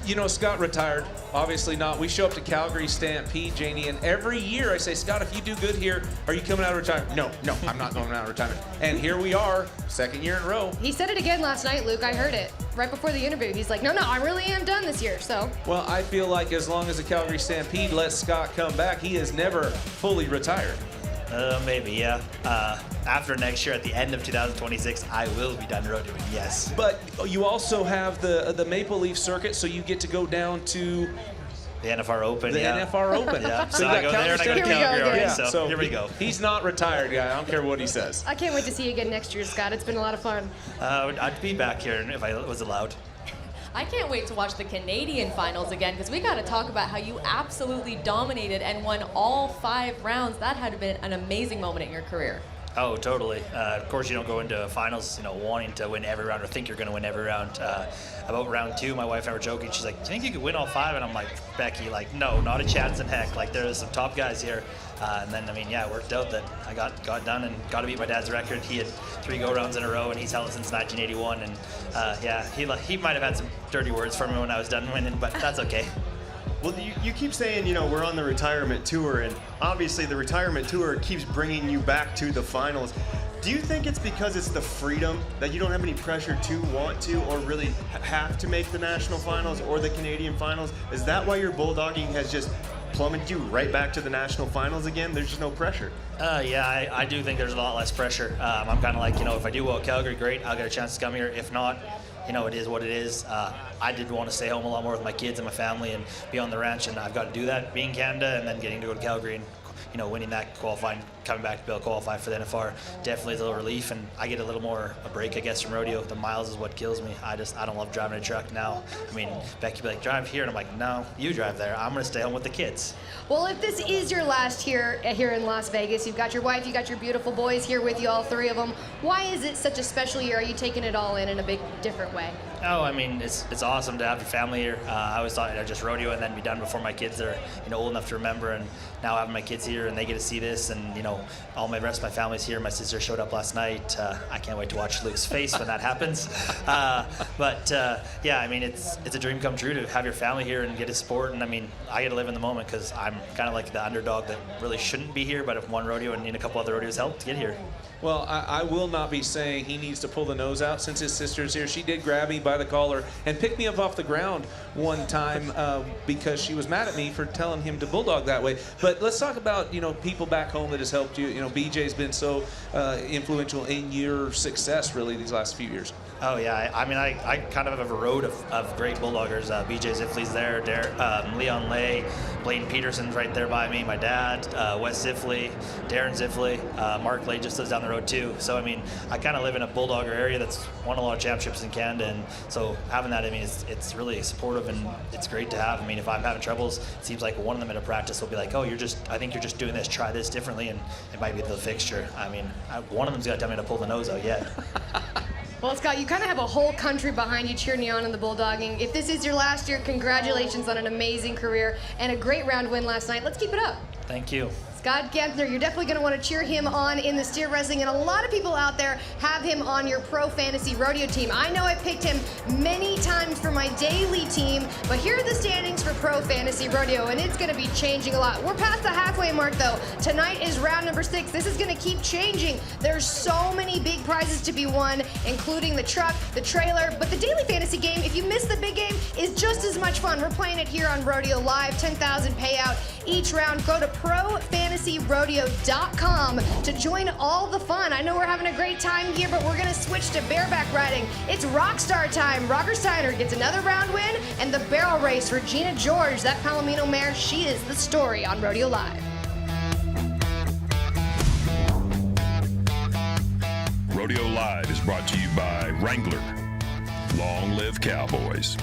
You know, Scott retired. Obviously not. We show up to Calgary Stampede, Janie, and every year I say, Scott, if you do good here, are you coming out of retirement? No, I'm not going out of retirement. And here we are, 2nd year in a row. He said it again last night, Luke. I heard it right before the interview. He's like, no, I really am done this year, so. Well, I feel like as long as the Calgary Stampede lets Scott come back, he is never fully retired. Maybe, yeah. After next year, at the end of 2026, I will be done rodeoing, yes. But you also have the Maple Leaf circuit, so you get to go down to the NFR Open. The NFR Open. Yeah. So So I go there and I go to Calgary already. Yeah. So here we go. He's not retired, guy. I don't care what he says. I can't wait to see you again next year, Scott. It's been a lot of fun. I'd be back here if I was allowed. I can't wait to watch the Canadian finals again because we got to talk about how you absolutely dominated and won all 5 rounds. That had been an amazing moment in your career. Oh, totally. Of course, you don't go into finals, wanting to win every round or think you're going to win every round. About round 2, my wife and I were joking. She's like, "Do you think you could win all 5?" And I'm like, "Becky, no, not a chance in heck. There's some top guys here." And then, it worked out that I got done and got to beat my dad's record. He had 3 go-rounds in a row, and he's held it since 1981. And he might have had some dirty words for me when I was done winning, but that's okay. Well, you keep saying, we're on the retirement tour, and obviously the retirement tour keeps bringing you back to the finals. Do you think it's because it's the freedom that you don't have any pressure to want to or really have to make the national finals or the Canadian finals? Is that why your bulldogging has just plummeted you right back to the national finals again? There's just no pressure. Yeah, I do think there's a lot less pressure. I'm kind of like, if I do well at Calgary, great, I'll get a chance to come here. If not, it is what it is. I did want to stay home a lot more with my kids and my family and be on the ranch, and I've got to do that being Canada and then getting to go to Calgary and winning that qualifying, coming back to be able to qualify for the NFR definitely is a little relief, and I get a little more a break, I guess, from rodeo. The miles is what kills me. I don't love driving a truck now. Becky be like, drive here, and I'm like, no, you drive there. I'm gonna stay home with the kids. Well, if this is your last here in Las Vegas, you've got your wife, you got your beautiful boys here with you, all 3 of them. Why is it such a special year? Are you taking it all in a big, different way? Oh, it's awesome to have your family here. I always thought I'd just rodeo and then be done before my kids are old enough to remember, and now having my kids here and they get to see this, and all my rest of my family's here. My sister showed up last night. I can't wait to watch Luke's face when that happens. Yeah, it's a dream come true to have your family here and get to support, and I get to live in the moment because I'm kind of like the underdog that really shouldn't be here, but if one rodeo and a couple other rodeos helped to get here. Well, I will not be saying he needs to pull the nose out since his sister's here. She did grab me by the collar and pick me up off the ground one time because she was mad at me for telling him to bulldog that way. But let's talk about, people back home that has helped you. BJ's been so influential in your success, really, these last few years. Oh, yeah. I kind of have a road of great bulldoggers. BJ Ziffley's there, Leon Lay, Blaine Peterson's right there by me, my dad, Wes Ziffley, Darren Ziffley, Mark Lay just lives down the road too. So, I kind of live in a bulldogger area that's won a lot of championships in Canada, and so having that, it's really supportive, and it's great to have. If I'm having troubles, it seems like one of them at a practice will be like, oh, I think you're just doing this, try this differently, and it might be the fixture. One of them's got to tell me to pull the nose out yet. Well, Scott, you kind of have a whole country behind you cheering you on in the bulldogging. If this is your last year, congratulations on an amazing career and a great round win last night. Let's keep it up. Thank you. Scott Guenthner, you're definitely going to want to cheer him on in the steer wrestling, and a lot of people out there have him on your pro fantasy rodeo team. I know I picked him many times for my daily team, but here are the standings for pro fantasy rodeo, and it's going to be changing a lot. We're past the halfway mark, though. Tonight is round number 6. This is going to keep changing. There's so many big prizes to be won, including the truck, the trailer, but the daily fantasy game, if you miss the big game, is just as much fun. We're playing it here on Rodeo Live, 10,000 payout each round. Go to profantasyrodeo.com to join all the fun. I know we're having a great time here, but we're going to switch to bareback riding. It's Rockstar time. Rocker Steiner gets another round win, and the barrel race for Gina George, that Palomino mare, she is the story on Rodeo Live. Rodeo Live is brought to you by Wrangler. Long live Cowboys.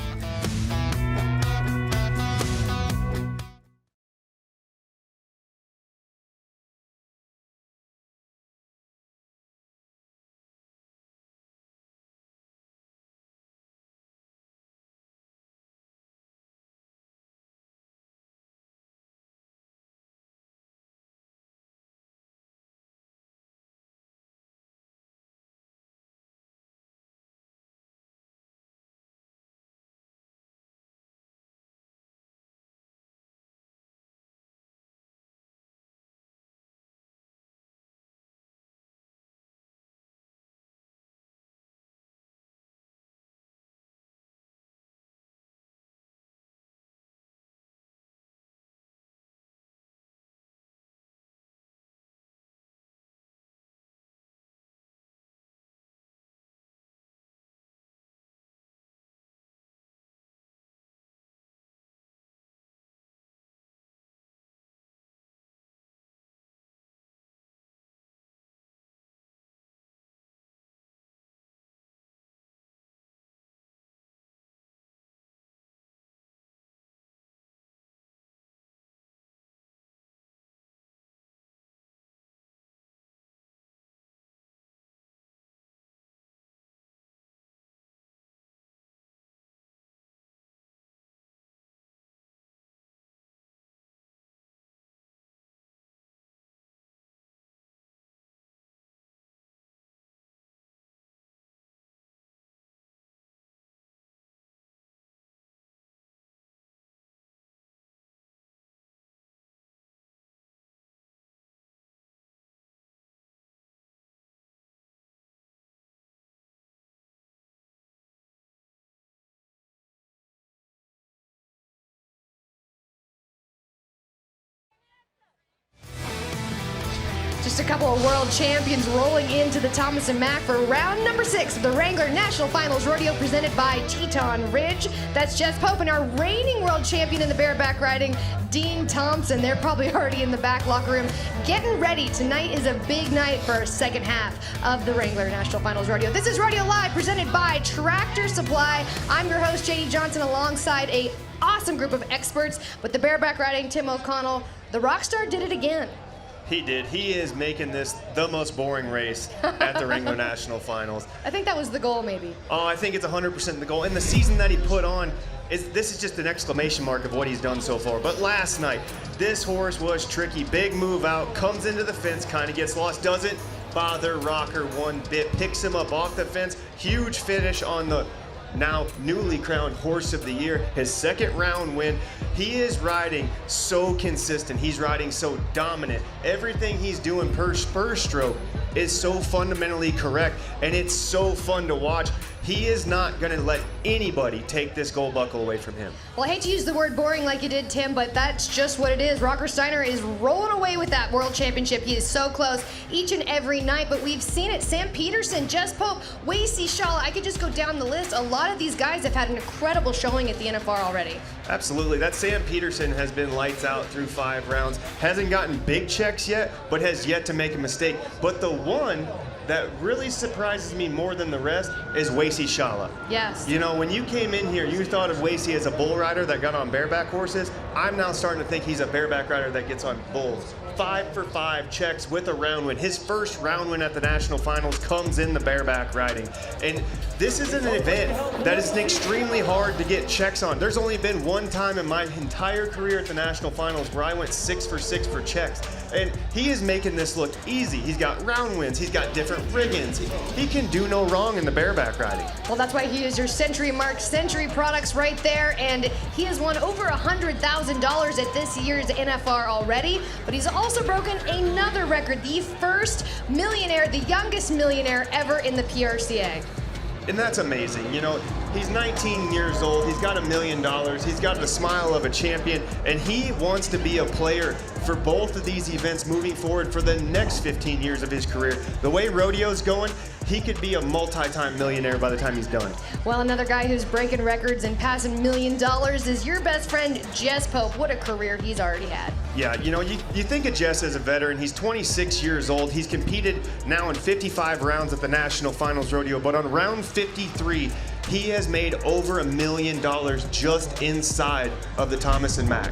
Just a couple of world champions rolling into the Thomas & Mack for round number 6 of the Wrangler National Finals Rodeo presented by Teton Ridge. That's Jess Pope and our reigning world champion in the bareback riding, Dean Thompson. They're probably already in the back locker room getting ready. Tonight is a big night for our second half of the Wrangler National Finals Rodeo. This is Rodeo Live presented by Tractor Supply. I'm your host, JD Johnson, alongside a awesome group of experts with the bareback riding, Tim O'Connell. The Rockstar did it again. He did. He is making this the most boring race at the Wrangler National Finals. I think that was the goal, maybe. Oh, I think it's 100% the goal. And the season that he put on, this is just an exclamation mark of what he's done so far. But last night, this horse was tricky. Big move out, comes into the fence, kind of gets lost, doesn't bother Rocker one bit, picks him up off the fence. Huge finish on the now newly crowned Horse of the Year, his second round win. He is riding so consistent. He's riding so dominant. Everything he's doing per spur stroke is so fundamentally correct, and it's so fun to watch. He is not going to let anybody take this gold buckle away from him. Well, I hate to use the word boring like you did, Tim, but that's just what it is. Rocker Steiner is rolling away with that world championship. He is so close each and every night, but we've seen it. Sam Peterson, Jess Pope, Wasey Shaw, I could just go down the list. A lot of these guys have had an incredible showing at the NFR already. Absolutely. That Sam Peterson has been lights out through 5 rounds. Hasn't gotten big checks yet, but has yet to make a mistake. But the one that really surprises me more than the rest is Wasey Shala. Yes. You know, when you came in here, you thought of Wasey as a bull rider that got on bareback horses. I'm now starting to think he's a bareback rider that gets on bulls. 5 for 5 checks with a round win. His first round win at the National Finals comes in the bareback riding. And this is an event that is extremely hard to get checks on. There's only been one time in my entire career at the National Finals where I went 6 for 6 for checks. And he is making this look easy. He's got round wins. He's got different riggings. He can do no wrong in the bareback riding. Well, that's why he is your Century Mark Century products right there. And he has won over $100,000 at this year's NFR already. But he's also broken another record, the first millionaire, the youngest millionaire ever in the PRCA. And that's amazing. You know, he's 19 years old. He's got $1 million. He's got the smile of a champion. And he wants to be a player for both of these events moving forward for the next 15 years of his career. The way rodeo's going, he could be a multi-time millionaire by the time he's done. Well, another guy who's breaking records and passing $1 million is your best friend, Jess Pope. What a career he's already had. Yeah, you know, you think of Jess as a veteran. He's 26 years old. He's competed now in 55 rounds at the National Finals Rodeo, but on round 53, he has made over $1 million just inside of the Thomas and Mack.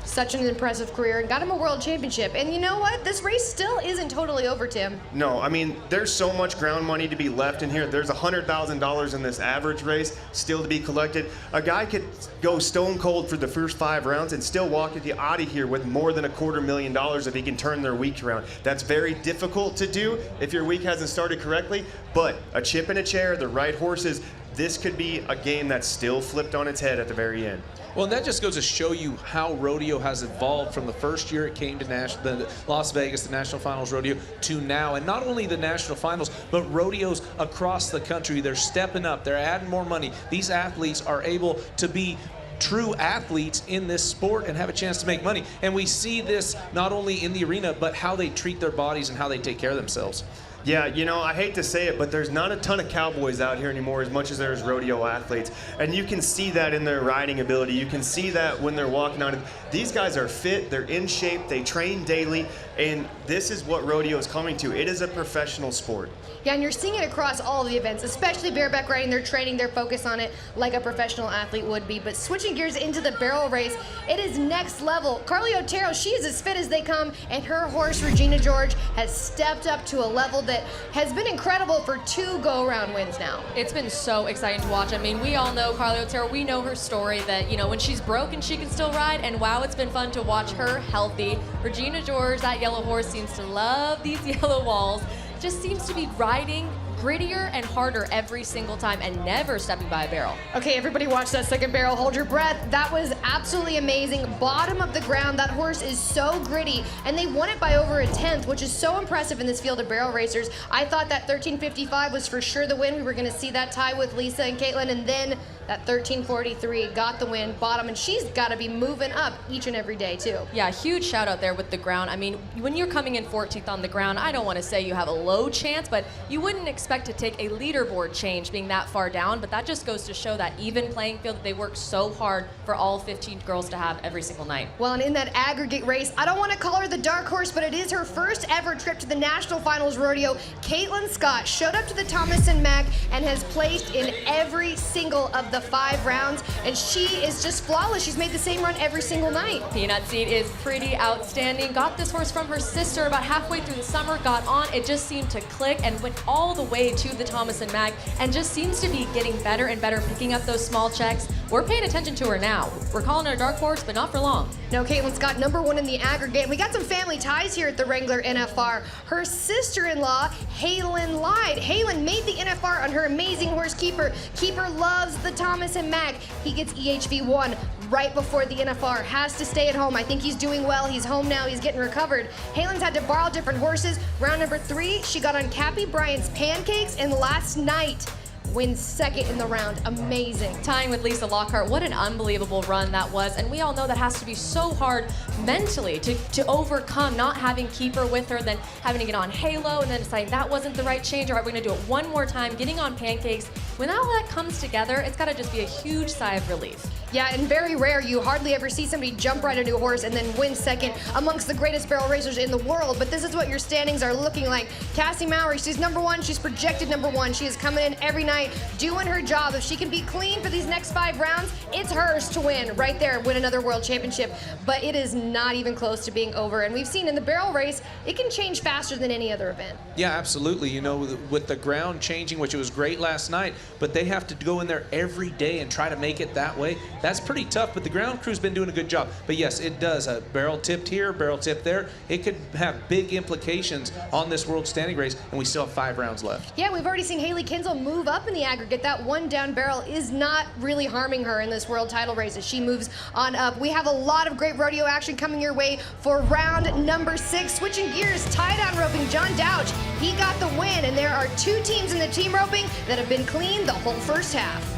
Such an impressive career and got him a world championship. And you know what? This race still isn't totally over, Tim. No, I mean, there's so much ground money to be left in here. There's $100,000 in this average race still to be collected. A guy could go stone cold for the first 5 rounds and still walk out of here with more than $250,000 if he can turn their week around. That's very difficult to do if your week hasn't started correctly, but a chip and a chair, the right horses, this could be a game that's still flipped on its head at the very end. Well, and that just goes to show you how rodeo has evolved from the first year it came to the Las Vegas, the National Finals Rodeo, to now. And not only the National Finals, but rodeos across the country. They're stepping up. They're adding more money. These athletes are able to be true athletes in this sport and have a chance to make money. And we see this not only in the arena, but how they treat their bodies and how they take care of themselves. Yeah, you know, I hate to say it, but there's not a ton of cowboys out here anymore as much as there's rodeo athletes. And you can see that in their riding ability. You can see that when they're walking on it. These guys are fit, they're in shape, they train daily, and this is what rodeo is coming to. It is a professional sport. Yeah, and you're seeing it across all the events, especially bareback riding. They're training, they're focused on it like a professional athlete would be. But switching gears into the barrel race, it is next level. Carly Otero, she is as fit as they come, and her horse, Regina George, has stepped up to a level that has been incredible for 2 go-around wins now. It's been so exciting to watch. I mean, we all know Carly Otero. We know her story that, you know, when she's broken, she can still ride. And wow, it's been fun to watch her healthy. Regina George, that yellow horse, seems to love these yellow walls. Just seems to be riding grittier and harder every single time and never stepping by a barrel. Okay, everybody watch that second barrel. Hold your breath. That was absolutely amazing. Bottom of the ground. That horse is so gritty, and they won it by over 1/10, which is so impressive in this field of barrel racers. I thought that 13:55 was for sure the win. We were going to see that tie with Lisa and Caitlin, and then that 13:43 got the win, bottom, and she's got to be moving up each and every day too. Yeah, huge shout out there with the ground. I mean, when you're coming in 14th on the ground, I don't want to say you have a low chance, but you wouldn't expect to take a leaderboard change being that far down, but that just goes to show that even playing field that they work so hard for all 15 girls to have every single night. Well, and in that aggregate race, I don't want to call her the dark horse, but it is her first ever trip to the National Finals Rodeo. Caitlin Scott showed up to the Thomas and Mack and has placed in every single of the 5 rounds, and she is just flawless. She's made the same run every single night. Peanut Seed is pretty outstanding. Got this horse from her sister about halfway through the summer, got on, it just seemed to click and went all the way to the Thomas and Mack, and just seems to be getting better and better, picking up those small checks. We're paying attention to her now. We're calling her a dark horse, but not for long. No, Caitlin Scott, #1 in the aggregate. We got some family ties here at the Wrangler NFR. Her sister-in-law, Haylin, lied. Haylin made the NFR on her amazing horse Keeper. Keeper loves the Thomas and Mack. He gets EHV1 right before the NFR. Has to stay at home. I think he's doing well. He's home now. He's getting recovered. Haylin's had to borrow different horses. Round number 3, she got on Cappy Bryant's Pancakes, and last night wins second in the round. Amazing. Tying with Lisa Lockhart, what an unbelievable run that was. And we all know that has to be so hard mentally to overcome not having Keeper with her, then having to get on Halo, and then deciding that wasn't the right change. All right, we're gonna do it one more time, getting on Pancakes. When all that comes together, it's gotta just be a huge sigh of relief. Yeah, and very rare. You hardly ever see somebody jump right into a horse and then win second amongst the greatest barrel racers in the world. But this is what your standings are looking like. Cassie Mowry, she's number one. She's projected number one. She is coming in every night, doing her job. If she can be clean for these next 5 rounds, it's hers to win right there, win another world championship. But it is not even close to being over. And we've seen in the barrel race, it can change faster than any other event. Yeah, absolutely. You know, with the ground changing, which it was great last night, but they have to go in there every day and try to make it that way. That's pretty tough, but the ground crew's been doing a good job. But yes, it does. A barrel tipped here, barrel tipped there. It could have big implications on this world standing race, and we still have 5 rounds left. Yeah, we've already seen Haley Kinsel move up in the aggregate. That one down barrel is not really harming her in this world title race as she moves on up. We have a lot of great rodeo action coming your way for round number 6. Switching gears, tie-down roping, John Douch. He got the win, and there are 2 teams in the team roping that have been clean the whole first half.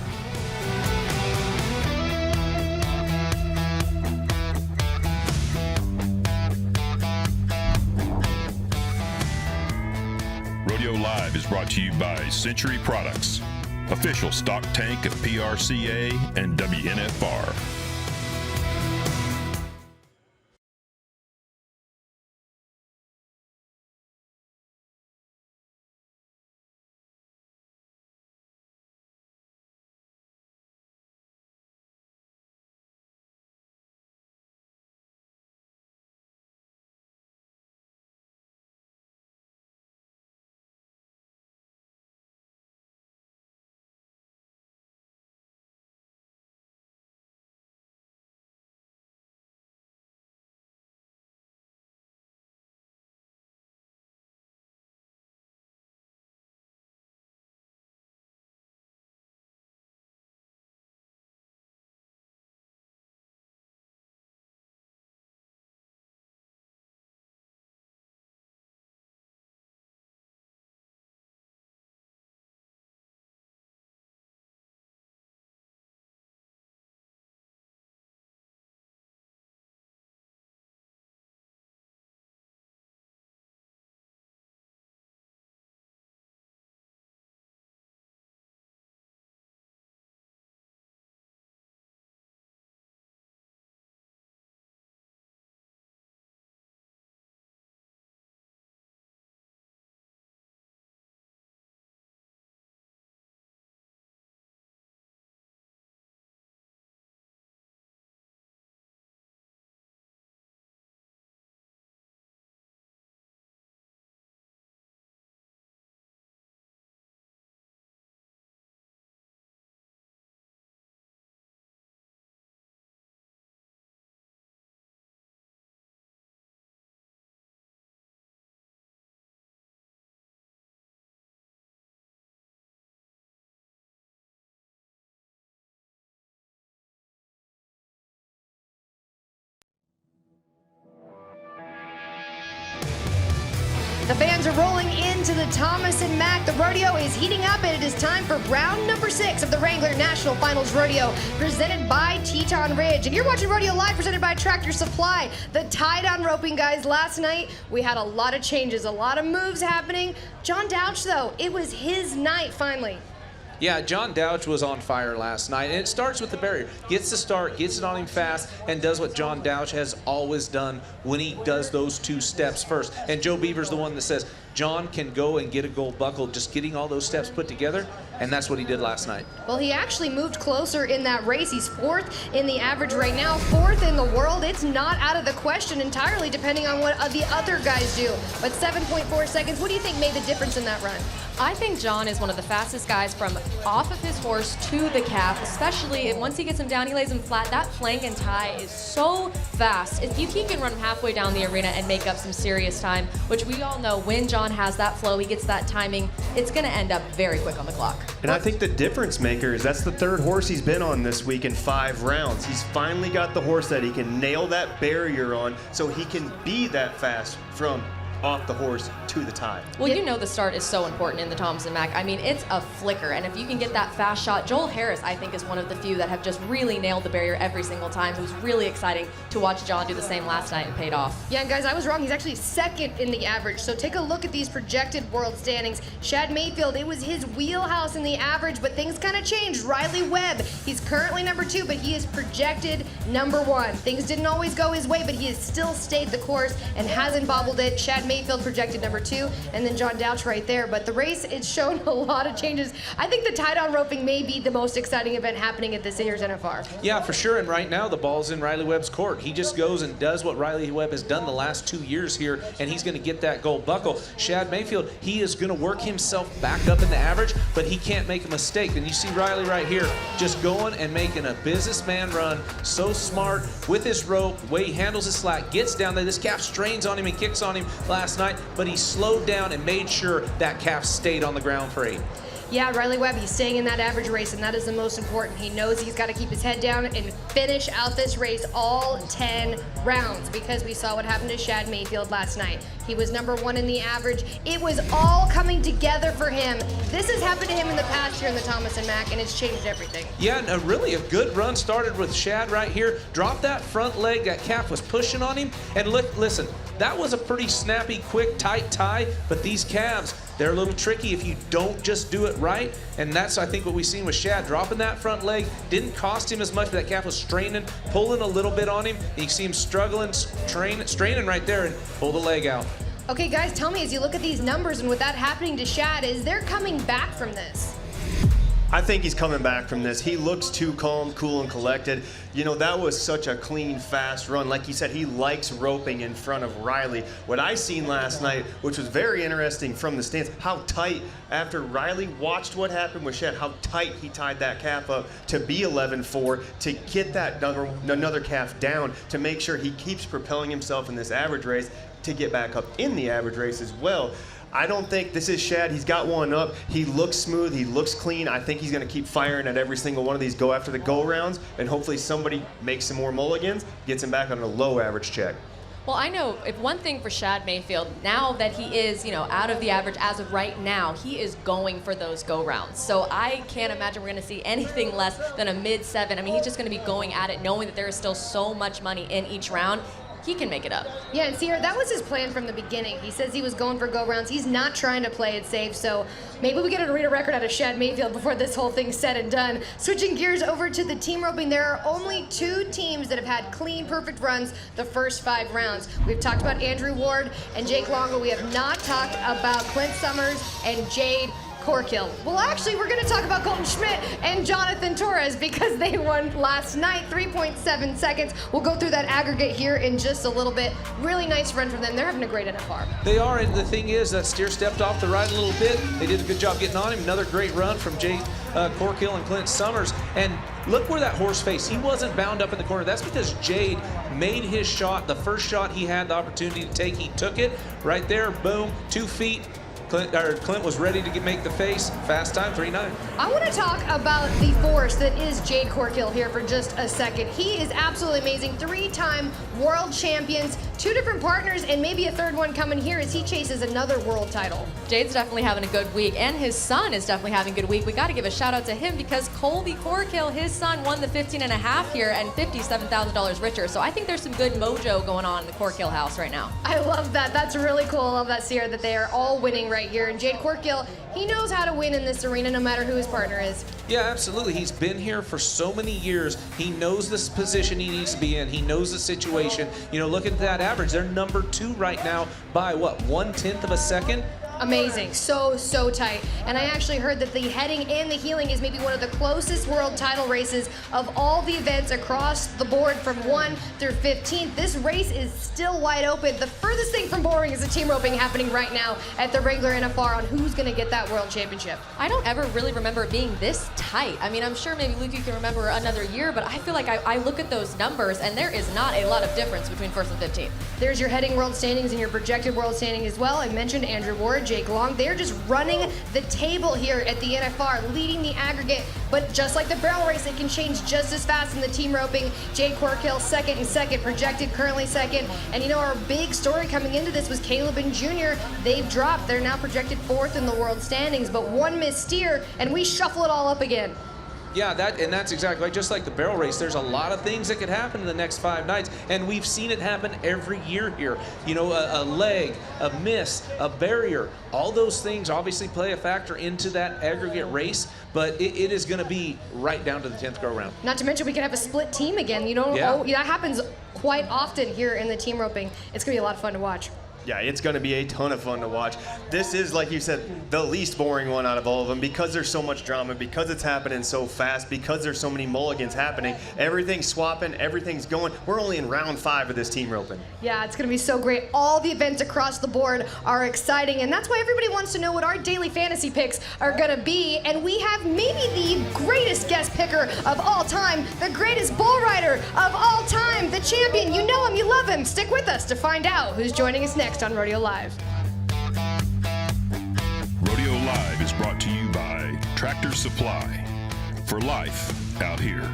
Rodeo Live is brought to you by Century Products, official stock tank of PRCA and WNFR. The fans are rolling into the Thomas and Mack. The rodeo is heating up, and it is time for round number 6 of the Wrangler National Finals Rodeo, presented by Teton Ridge. And you're watching Rodeo Live, presented by Tractor Supply. The tie-down roping, guys. Last night, we had a lot of changes, a lot of moves happening. John Douch, though, it was his night, finally. Yeah, John Douch was on fire last night, and it starts with the barrier. Gets the start, gets it on him fast, and does what John Douch has always done when he does those 2 steps first. And Joe Beaver's the one that says, John can go and get a gold buckle just getting all those steps put together, and that's what he did last night. Well, he actually moved closer in that race. He's 4th in the average right now, 4th in the world. It's not out of the question entirely, depending on what the other guys do. But 7.4 seconds, what do you think made the difference in that run? I think John is one of the fastest guys from off of his horse to the calf, especially once he gets him down, he lays him flat. That flank and tie is so fast. If he can run him halfway down the arena and make up some serious time, which we all know when John has that flow, he gets that timing, it's going to end up very quick on the clock. And I think the difference maker is that's the 3rd horse he's been on this week in 5 rounds. He's finally got the horse that he can nail that barrier on, so he can be that fast from off the horse to the tie. Well, you know the start is so important in the Thomas and Mack. I mean, it's a flicker, and if you can get that fast shot, Joel Harris, I think, is one of the few that have just really nailed the barrier every single time. It was really exciting to watch John do the same last night and paid off. Yeah, and guys, I was wrong. He's actually second in the average. So take a look at these projected world standings. Shad Mayfield, it was his wheelhouse in the average, but things kind of changed. Riley Webb, he's currently number 2, but he is projected number 1. Things didn't always go his way, but he has still stayed the course and hasn't bobbled it. Shad Mayfield projected number 2, and then John Douch right there. But the race, it's shown a lot of changes. I think the tie-down roping may be the most exciting event happening at this year's NFR. Yeah, for sure. And right now, the ball's in Riley Webb's court. He just goes and does what Riley Webb has done the last 2 years here, and he's going to get that gold buckle. Shad Mayfield, he is going to work himself back up in the average, but he can't make a mistake. And you see Riley right here just going and making a businessman run. So smart with his rope, way he handles his slack, gets down there. This calf strains on him and kicks on him last night, but he slowed down and made sure that calf stayed on the ground for 8. Yeah, Riley Webb, he's staying in that average race, and that is the most important. He knows he's got to keep his head down and finish out this race all 10 rounds, because we saw what happened to Shad Mayfield last night. He was number 1 in the average. It was all coming together for him. This has happened to him in the past year in the Thomas and Mack, and it's changed everything. Yeah, and really a good run started with Shad right here. Dropped that front leg. That calf was pushing on him. And look, listen, that was a pretty snappy, quick, tight tie, but these calves, they're a little tricky if you don't just do it right. And that's, I think, what we've seen with Shad. Dropping that front leg didn't cost him as much, but that calf was straining, pulling a little bit on him. You see him struggling, straining right there, and pull the leg out. Okay, guys, tell me, as you look at these numbers and with that happening to Shad, is there coming back from this? I think he's coming back from this. He looks too calm, cool, and collected. You know, that was such a clean, fast run. Like you said, he likes roping in front of Riley. What I seen last night, which was very interesting from the stands, how tight, after Riley watched what happened with Shad, how tight he tied that calf up to be 11-4, to get that another calf down, to make sure he keeps propelling himself in this average race, to get back up in the average race as well. I don't think this is Shad. He's got one up. He looks smooth. He looks clean. I think he's going to keep firing at every single one of these go after the go rounds, and hopefully somebody makes some more mulligans, gets him back on a low average check. Well, I know if one thing for Shad Mayfield, now that he is, out of the average as of right now, he is going for those go rounds. So I can't imagine we're going to see anything less than a mid-7. I mean, he's just going to be going at it, knowing that there is still so much money in each round. He can make it up. Yeah, and Sierra, that was his plan from the beginning. He says he was going for go rounds. He's not trying to play it safe, so maybe we get a read a record out of Shad Mayfield before this whole thing's said and done. Switching gears over to the team roping, there are only 2 teams that have had clean, perfect runs the first 5 rounds. We've talked about Andrew Ward and Jake Longo. We have not talked about Clint Summers and Jade Corkill. Well, actually, we're going to talk about Colton Schmidt and Jonathan Torres, because they won last night, 3.7 seconds. We'll go through that aggregate here in just a little bit. Really nice run from them. They're having a great NFR. They are, and the thing is that steer stepped off the ride a little bit. They did a good job getting on him. Another great run from Jay Corkill and Clint Summers. And look where that horse faced. He wasn't bound up in the corner. That's because Jade made his shot. The first shot he had the opportunity to take, he took it. Right there, boom, 2 feet. Clint was ready to make the face. Fast time, 3.9. I want to talk about the force that is Jade Corkill here for just a second. He is absolutely amazing. 3-time world champions, 2 different partners, and maybe a 3rd one coming here as he chases another world title. Jade's definitely having a good week, and his son is definitely having a good week. We got to give a shout out to him, because Colby Corkill, his son, won the 15.5 here and $57,000 richer. So I think there's some good mojo going on in the Corkill house right now. I love that. That's really cool. I love that, Sierra, that they are all winning right here. And Jade Corkill, he knows how to win in this arena no matter who his partner is. Yeah, absolutely. He's been here for so many years. He knows this position he needs to be in. He knows the situation. Look at that average. They're number 2 right now by, what, 1/10 of a second? Amazing. So tight. And I actually heard that the heading and the heeling is maybe one of the closest world title races of all the events across the board from 1 through 15th. This race is still wide open. The furthest thing from boring is the team roping happening right now at the regular NFR on who's going to get that world championship. I don't ever really remember it being this tight. I mean, I'm sure maybe Luke, you can remember another year, but I feel like I look at those numbers and there is not a lot of difference between 1st and 15th. There's your heading world standings and your projected world standing as well. I mentioned Andrew Ward, Jake Long. They're just running the table here at the NFR, leading the aggregate. But just like the barrel race, it can change just as fast in the team roping. Jay Corkill second and second, projected currently second. And you know, our big story coming into this was Caleb and Jr. They've dropped. They're now projected fourth in the world standings, but one missed steer, and we shuffle it all up again. Yeah, that's exactly right. Just like the barrel race, there's a lot of things that could happen in the next 5 nights, and we've seen it happen every year here. You know, a leg, a miss, a barrier, all those things obviously play a factor into that aggregate race, but it is going to be right down to the 10th go-around. Not to mention we could have a split team again. You know, that happens quite often here in the team roping. It's going to be a lot of fun to watch. Yeah, it's going to be a ton of fun to watch. This is, like you said, the least boring one out of all of them because there's so much drama, because it's happening so fast, because there's so many mulligans happening. Everything's swapping, everything's going. We're only in round 5 of this team roping. Yeah, it's going to be so great. All the events across the board are exciting, and that's why everybody wants to know what our daily fantasy picks are going to be. And we have maybe the greatest guest picker of all time, the greatest bull rider of all time, the champion. You know him, you love him. Stick with us to find out who's joining us next on Rodeo Live. Rodeo Live is brought to you by Tractor Supply. For life out here.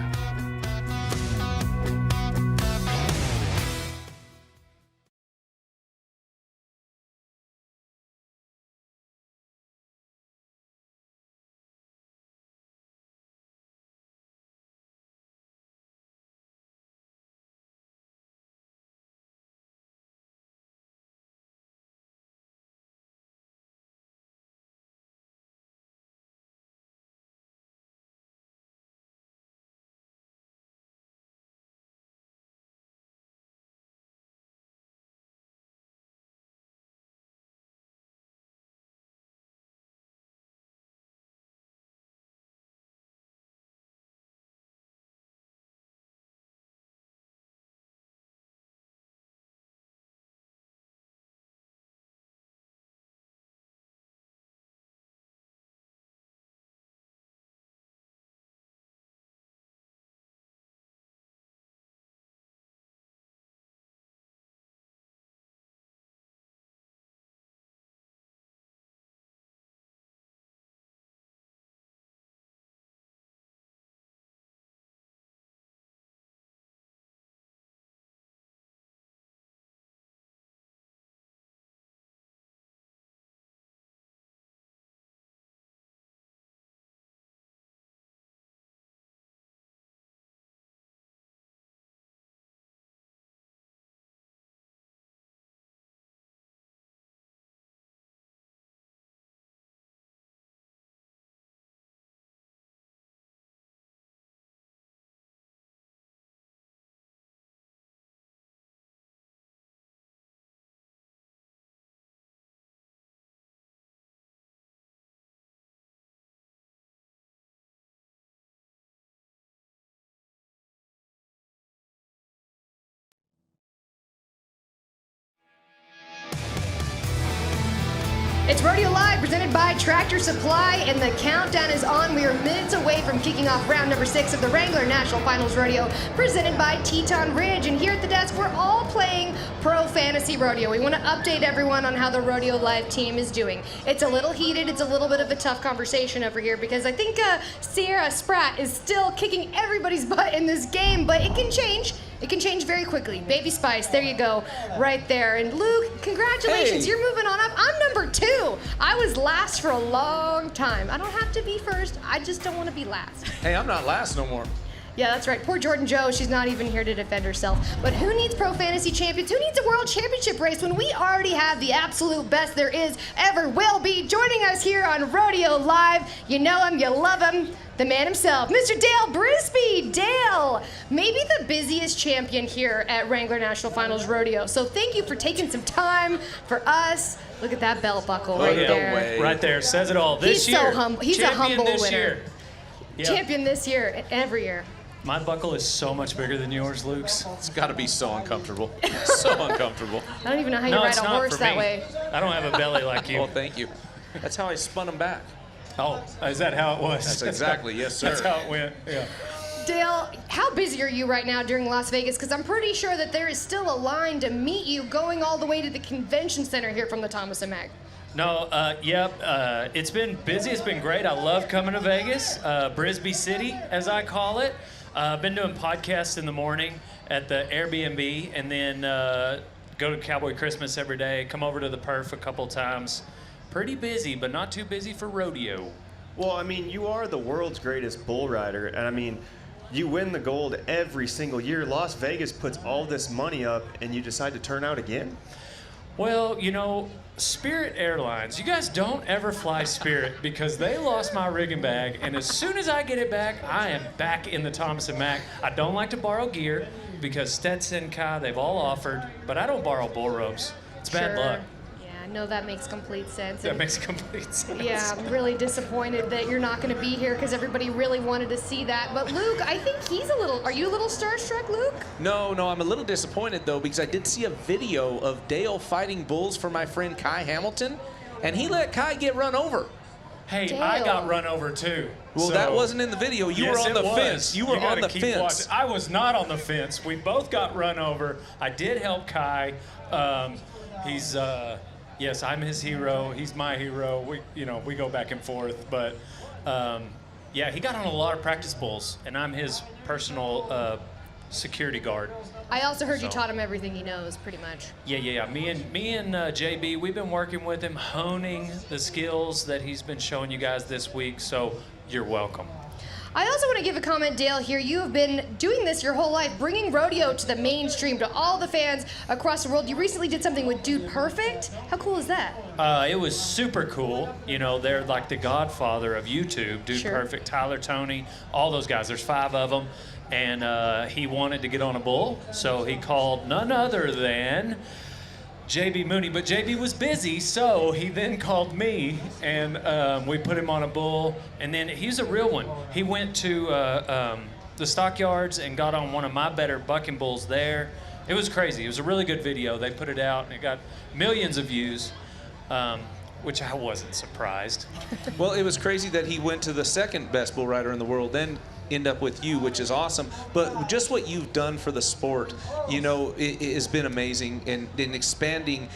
It's Rodeo Live, presented by Tractor Supply, and the countdown is on. We are minutes away from kicking off round number 6 of the Wrangler National Finals Rodeo, presented by Teton Ridge. And here at the desk, we're all playing Pro Fantasy Rodeo. We want to update everyone on how the Rodeo Live team is doing. It's a little heated. It's a little bit of a tough conversation over here because I think Sierra Spratt is still kicking everybody's butt in this game, but it can change. It can change very quickly. Baby Spice, there you go, right there. And Luke, congratulations, You're moving on up. I'm number 2. I was last for a long time. I don't have to be first, I just don't want to be last. Hey, I'm not last no more. Yeah, that's right. Poor Jordan Joe, she's not even here to defend herself. But who needs Pro Fantasy Champions? Who needs a World Championship race when we already have the absolute best there is, ever will be? Joining us here on Rodeo Live, you know him, you love him, the man himself, Mr. Dale Brisby. Dale, maybe the busiest champion here at Wrangler National Finals Rodeo. So thank you for taking some time for us. Look at that belt buckle right there. Right there, says it all. This He's year, so humble. He's a humble this winner. Year. Yep. Champion this year, every year. My buckle is so much bigger than yours, Luke's. It's got to be so uncomfortable. So uncomfortable. I don't even know how you ride a horse that way. I don't have a belly like you. Oh, thank you. That's how I spun them back. Oh, is that how it was? That's exactly, yes, sir. That's how it went, yeah. Dale, how busy are you right now during Las Vegas? Because I'm pretty sure that there is still a line to meet you going all the way to the convention center here from the Thomas & Mack. No, it's been busy. It's been great. I love coming to Vegas, Brisbane City, as I call it. I've been doing podcasts in the morning at the Airbnb, and then go to Cowboy Christmas every day. Come over to the Perf a couple times. Pretty busy, but not too busy for rodeo. Well, I mean, you are the world's greatest bull rider, and I mean, you win the gold every single year. Las Vegas puts all this money up, and you decide to turn out again? Well, you know, Spirit Airlines, you guys don't ever fly Spirit because they lost my rigging bag, and as soon as I get it back, I am back in the Thomas & Mack. I don't like to borrow gear because Stetson, Kai, they've all offered, but I don't borrow bull ropes. It's bad luck. No, that makes complete sense. That makes complete sense. Yeah, I'm really disappointed that you're not going to be here because everybody really wanted to see that. But Luke, I think are you a little starstruck, Luke? No, I'm a little disappointed though because I did see a video of Dale fighting bulls for my friend Kai Hamilton, and he let Kai get run over. Hey, Dale. I got run over too. Well, so, that wasn't in the video. You yes, were on the it was. fence. You were on gotta the keep fence. watching. I was not on the fence. We both got run over. I did help Kai. He's yes, I'm his hero. He's my hero. We go back and forth. But yeah, he got on a lot of practice bulls, and I'm his personal security guard. I also heard you taught him everything he knows, pretty much. Yeah. Me and JB, we've been working with him, honing the skills that he's been showing you guys this week. So you're welcome. I also want to give a comment, Dale, here. You have been doing this your whole life, bringing rodeo to the mainstream, to all the fans across the world. You recently did something with Dude Perfect. How cool is that? It was super cool. You know, they're like the godfather of YouTube. Dude Sure. Perfect, Tyler, Tony, all those guys. There's 5 of them. And he wanted to get on a bull, so he called none other than JB Mooney, but JB was busy, so he then called me, and we put him on a bull, and then he's a real one. He went to the stockyards and got on one of my better bucking bulls there. It was crazy. It was a really good video. They put it out, and it got millions of views, which I wasn't surprised. Well, it was crazy that he went to the second best bull rider in the world, then end up with you, which is awesome. But just what you've done for the sport, you know, it has been amazing in expanding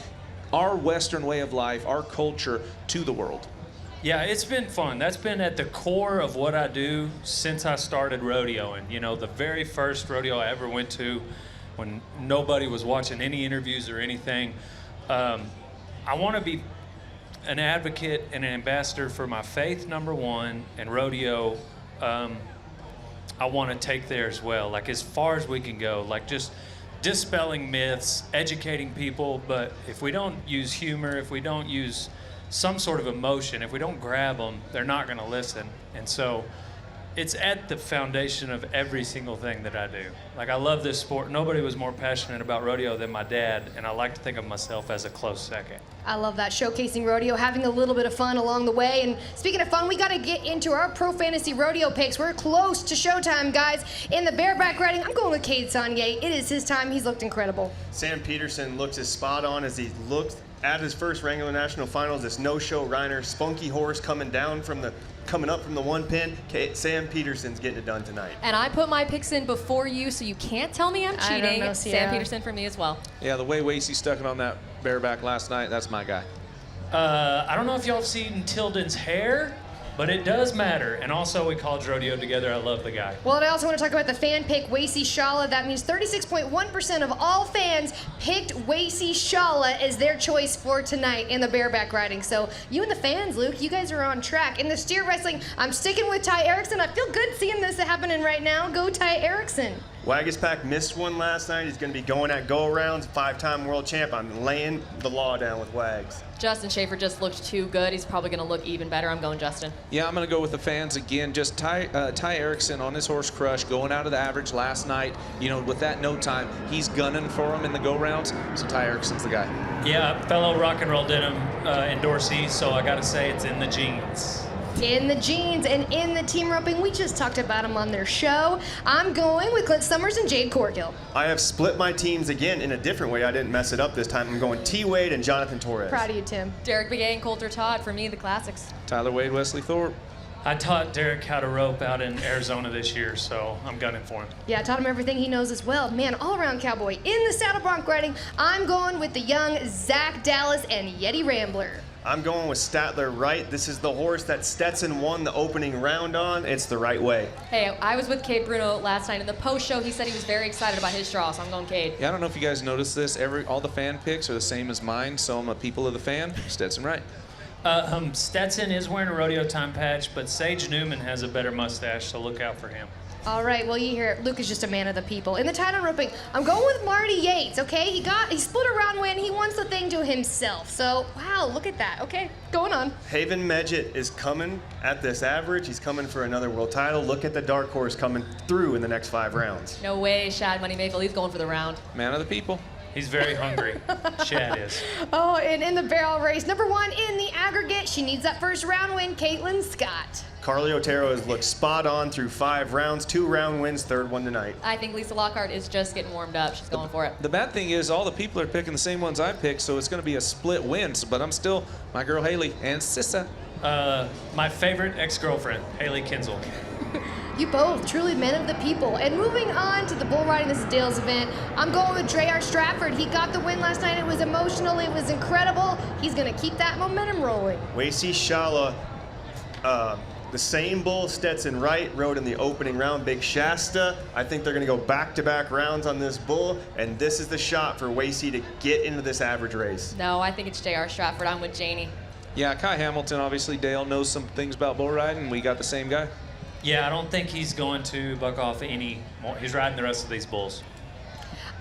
our Western way of life, our culture to the world. Yeah, it's been fun. That's been at the core of what I do since I started rodeoing. You know, the very first rodeo I ever went to, when nobody was watching any interviews or anything, I want to be an advocate and an ambassador for my faith, number one, and rodeo. I want to take there as well, like as far as we can go, like just dispelling myths, educating people. But if we don't use humor, if we don't use some sort of emotion, if we don't grab them, they're not going to listen. And so it's at the foundation of every single thing that I do. Like, I love this sport. Nobody was more passionate about rodeo than my dad, and I like to think of myself as a close second. I love that, showcasing rodeo, having a little bit of fun along the way. And speaking of fun, we got to get into our Pro Fantasy Rodeo picks. We're close to showtime, guys. In the bareback riding, I'm going with Cade Saunier. It is his time. He's looked incredible. Sam Peterson looks as spot on as he looked at his first Wrangler National Finals. This no-show rider, spunky horse coming up from the one pin. Sam Peterson's getting it done tonight. And I put my picks in before you, so you can't tell me I'm cheating. I don't know, Sam Peterson for me as well. Yeah, the way Wasey stuck it on that bareback last night, that's my guy. I don't know if y'all have seen Tilden's hair, but it does matter. And also, we college rodeo together. I love the guy. Well, and I also want to talk about the fan pick, Wasey Shala. That means 36.1% of all fans picked Wasey Shala as their choice for tonight in the bareback riding. So you and the fans, Luke, you guys are on track. In the steer wrestling, I'm sticking with Ty Erickson. I feel good seeing this happening right now. Go Ty Erickson. Wagaspack missed one last night. He's going to be going at go-arounds, 5-time world champ. I'm laying the law down with Wags. Justin Schaefer just looked too good. He's probably going to look even better. I'm going Justin. Yeah, I'm going to go with the fans again. Just Ty Erickson on his horse Crush, going out of the average last night. You know, with that no time, he's gunning for him in the go-rounds. So Ty Erickson's the guy. Yeah, fellow rock and roll denim endorsee, so I got to say it's in the genes. In the jeans and in the team roping, we just talked about them on their show. I'm going with Clint Summers and Jade Corgill. I have split my teams again in a different way. I didn't mess it up this time. I'm going T-Wade and Jonathan Torres. Proud of you, Tim. Derek Begay and Coulter Todd, for me, the classics. Tyler Wade, Wesley Thorpe. I taught Derek how to rope out in Arizona this year, so I'm gunning for him. Yeah, I taught him everything he knows as well. Man, all-around cowboy. In the saddle bronc riding, I'm going with the young Zach Dallas and Yeti Rambler. I'm going with Statler Wright. This is the horse that Stetson won the opening round on. It's the right way. Hey, I was with Cade Bruno last night in the post-show. He said he was very excited about his draw, so I'm going Cade. Yeah, I don't know if you guys noticed this. All the fan picks are the same as mine, so I'm a people of the fan. Stetson Wright. Stetson is wearing a rodeo time patch, but Sage Newman has a better mustache, so look out for him. All right, well, you hear it. Luke is just a man of the people. In the title roping, I'm going with Marty Yates, okay? He split a round win. He wants the thing to himself. So, wow, look at that. Okay, going on. Haven Medjit is coming at this average. He's coming for another world title. Look at the dark horse coming through in the next 5 rounds. No way, Shad Money Mayfield. He's going for the round. Man of the people. He's very hungry. Shad is. Oh, and in the barrel race, number 1 in the aggregate, she needs that first round win, Caitlin Scott. Carly Otero has looked spot on through 5 rounds, 2 round wins, 3rd one tonight. I think Lisa Lockhart is just getting warmed up. She's going for it. The bad thing is all the people are picking the same ones I picked, so it's going to be a split win. But I'm still my girl Haley and Sissa. My favorite ex-girlfriend, Haley Kinzel. You both, truly men of the people. And moving on to the bull riding, this is Dale's event. I'm going with Dre Stratford. He got the win last night. It was emotional. It was incredible. He's going to keep that momentum rolling. Wacy Shala, the same bull Stetson Wright rode in the opening round, Big Shasta. I think they're going to go back-to-back rounds on this bull, and this is the shot for Wacy to get into this average race. No, I think it's J.R. Stratford. I'm with Janie. Yeah, Kai Hamilton, obviously Dale knows some things about bull riding. We got the same guy. Yeah, I don't think he's going to buck off any more. He's riding the rest of these bulls.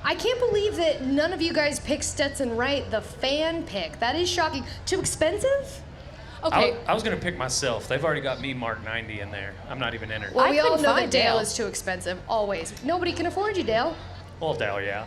I can't believe that none of you guys picked Stetson Wright, the fan pick. That is shocking. Too expensive? Okay. I was going to pick myself. They've already got me marked 90 in there. I'm not even entered. Well, we all know that find Dale Dale. is too expensive, always. Nobody can afford you, Dale. Well, Dale, yeah.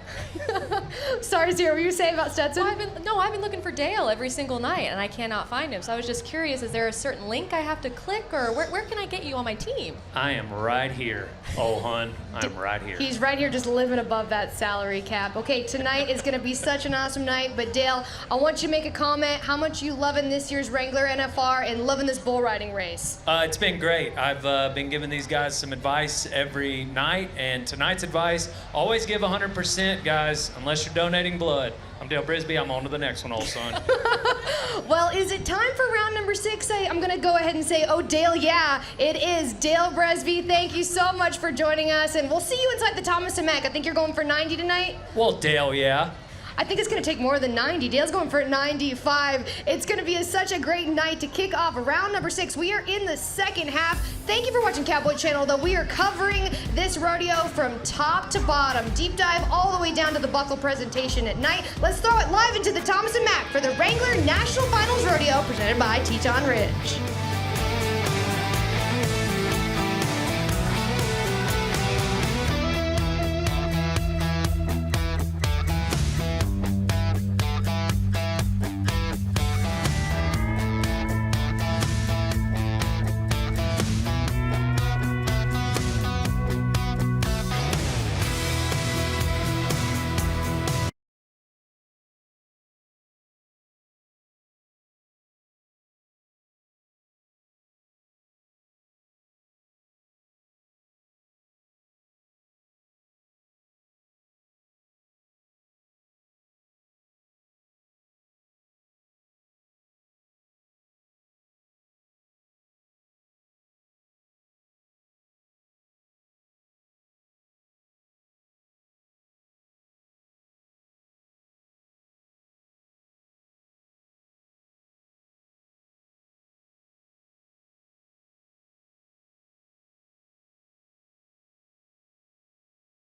Sorry, Zero, what were you saying about Stetson? Well, I've been looking for Dale every single night, and I cannot find him. So I was just curious, is there a certain link I have to click, or where can I get you on my team? I am right here. Oh, hun, I'm right here. He's right here just living above that salary cap. Okay, tonight is going to be such an awesome night, but Dale, I want you to make a comment. How much you loving this year's Wrangler NFR and loving this bull riding race? It's been great. I've been giving these guys some advice every night, and tonight's advice, always give 100%, guys, unless you're donating blood. I'm Dale Brisby. I'm on to the next one, old son. Well, is it time for round number 6? I'm going to go ahead and say, oh, Dale, yeah, it is. Dale Brisby, thank you so much for joining us, and we'll see you inside the Thomas and Mack. I think you're going for 90 tonight? Well, Dale, yeah. I think it's going to take more than 90. Dale's going for 95. It's going to be such a great night to kick off round number 6. We are in the second half. Thank you for watching Cowboy Channel, though. We are covering this rodeo from top to bottom. Deep dive all the way down to the buckle presentation at night. Let's throw it live into the Thomas and Mack for the Wrangler National Finals Rodeo presented by Teton Ridge.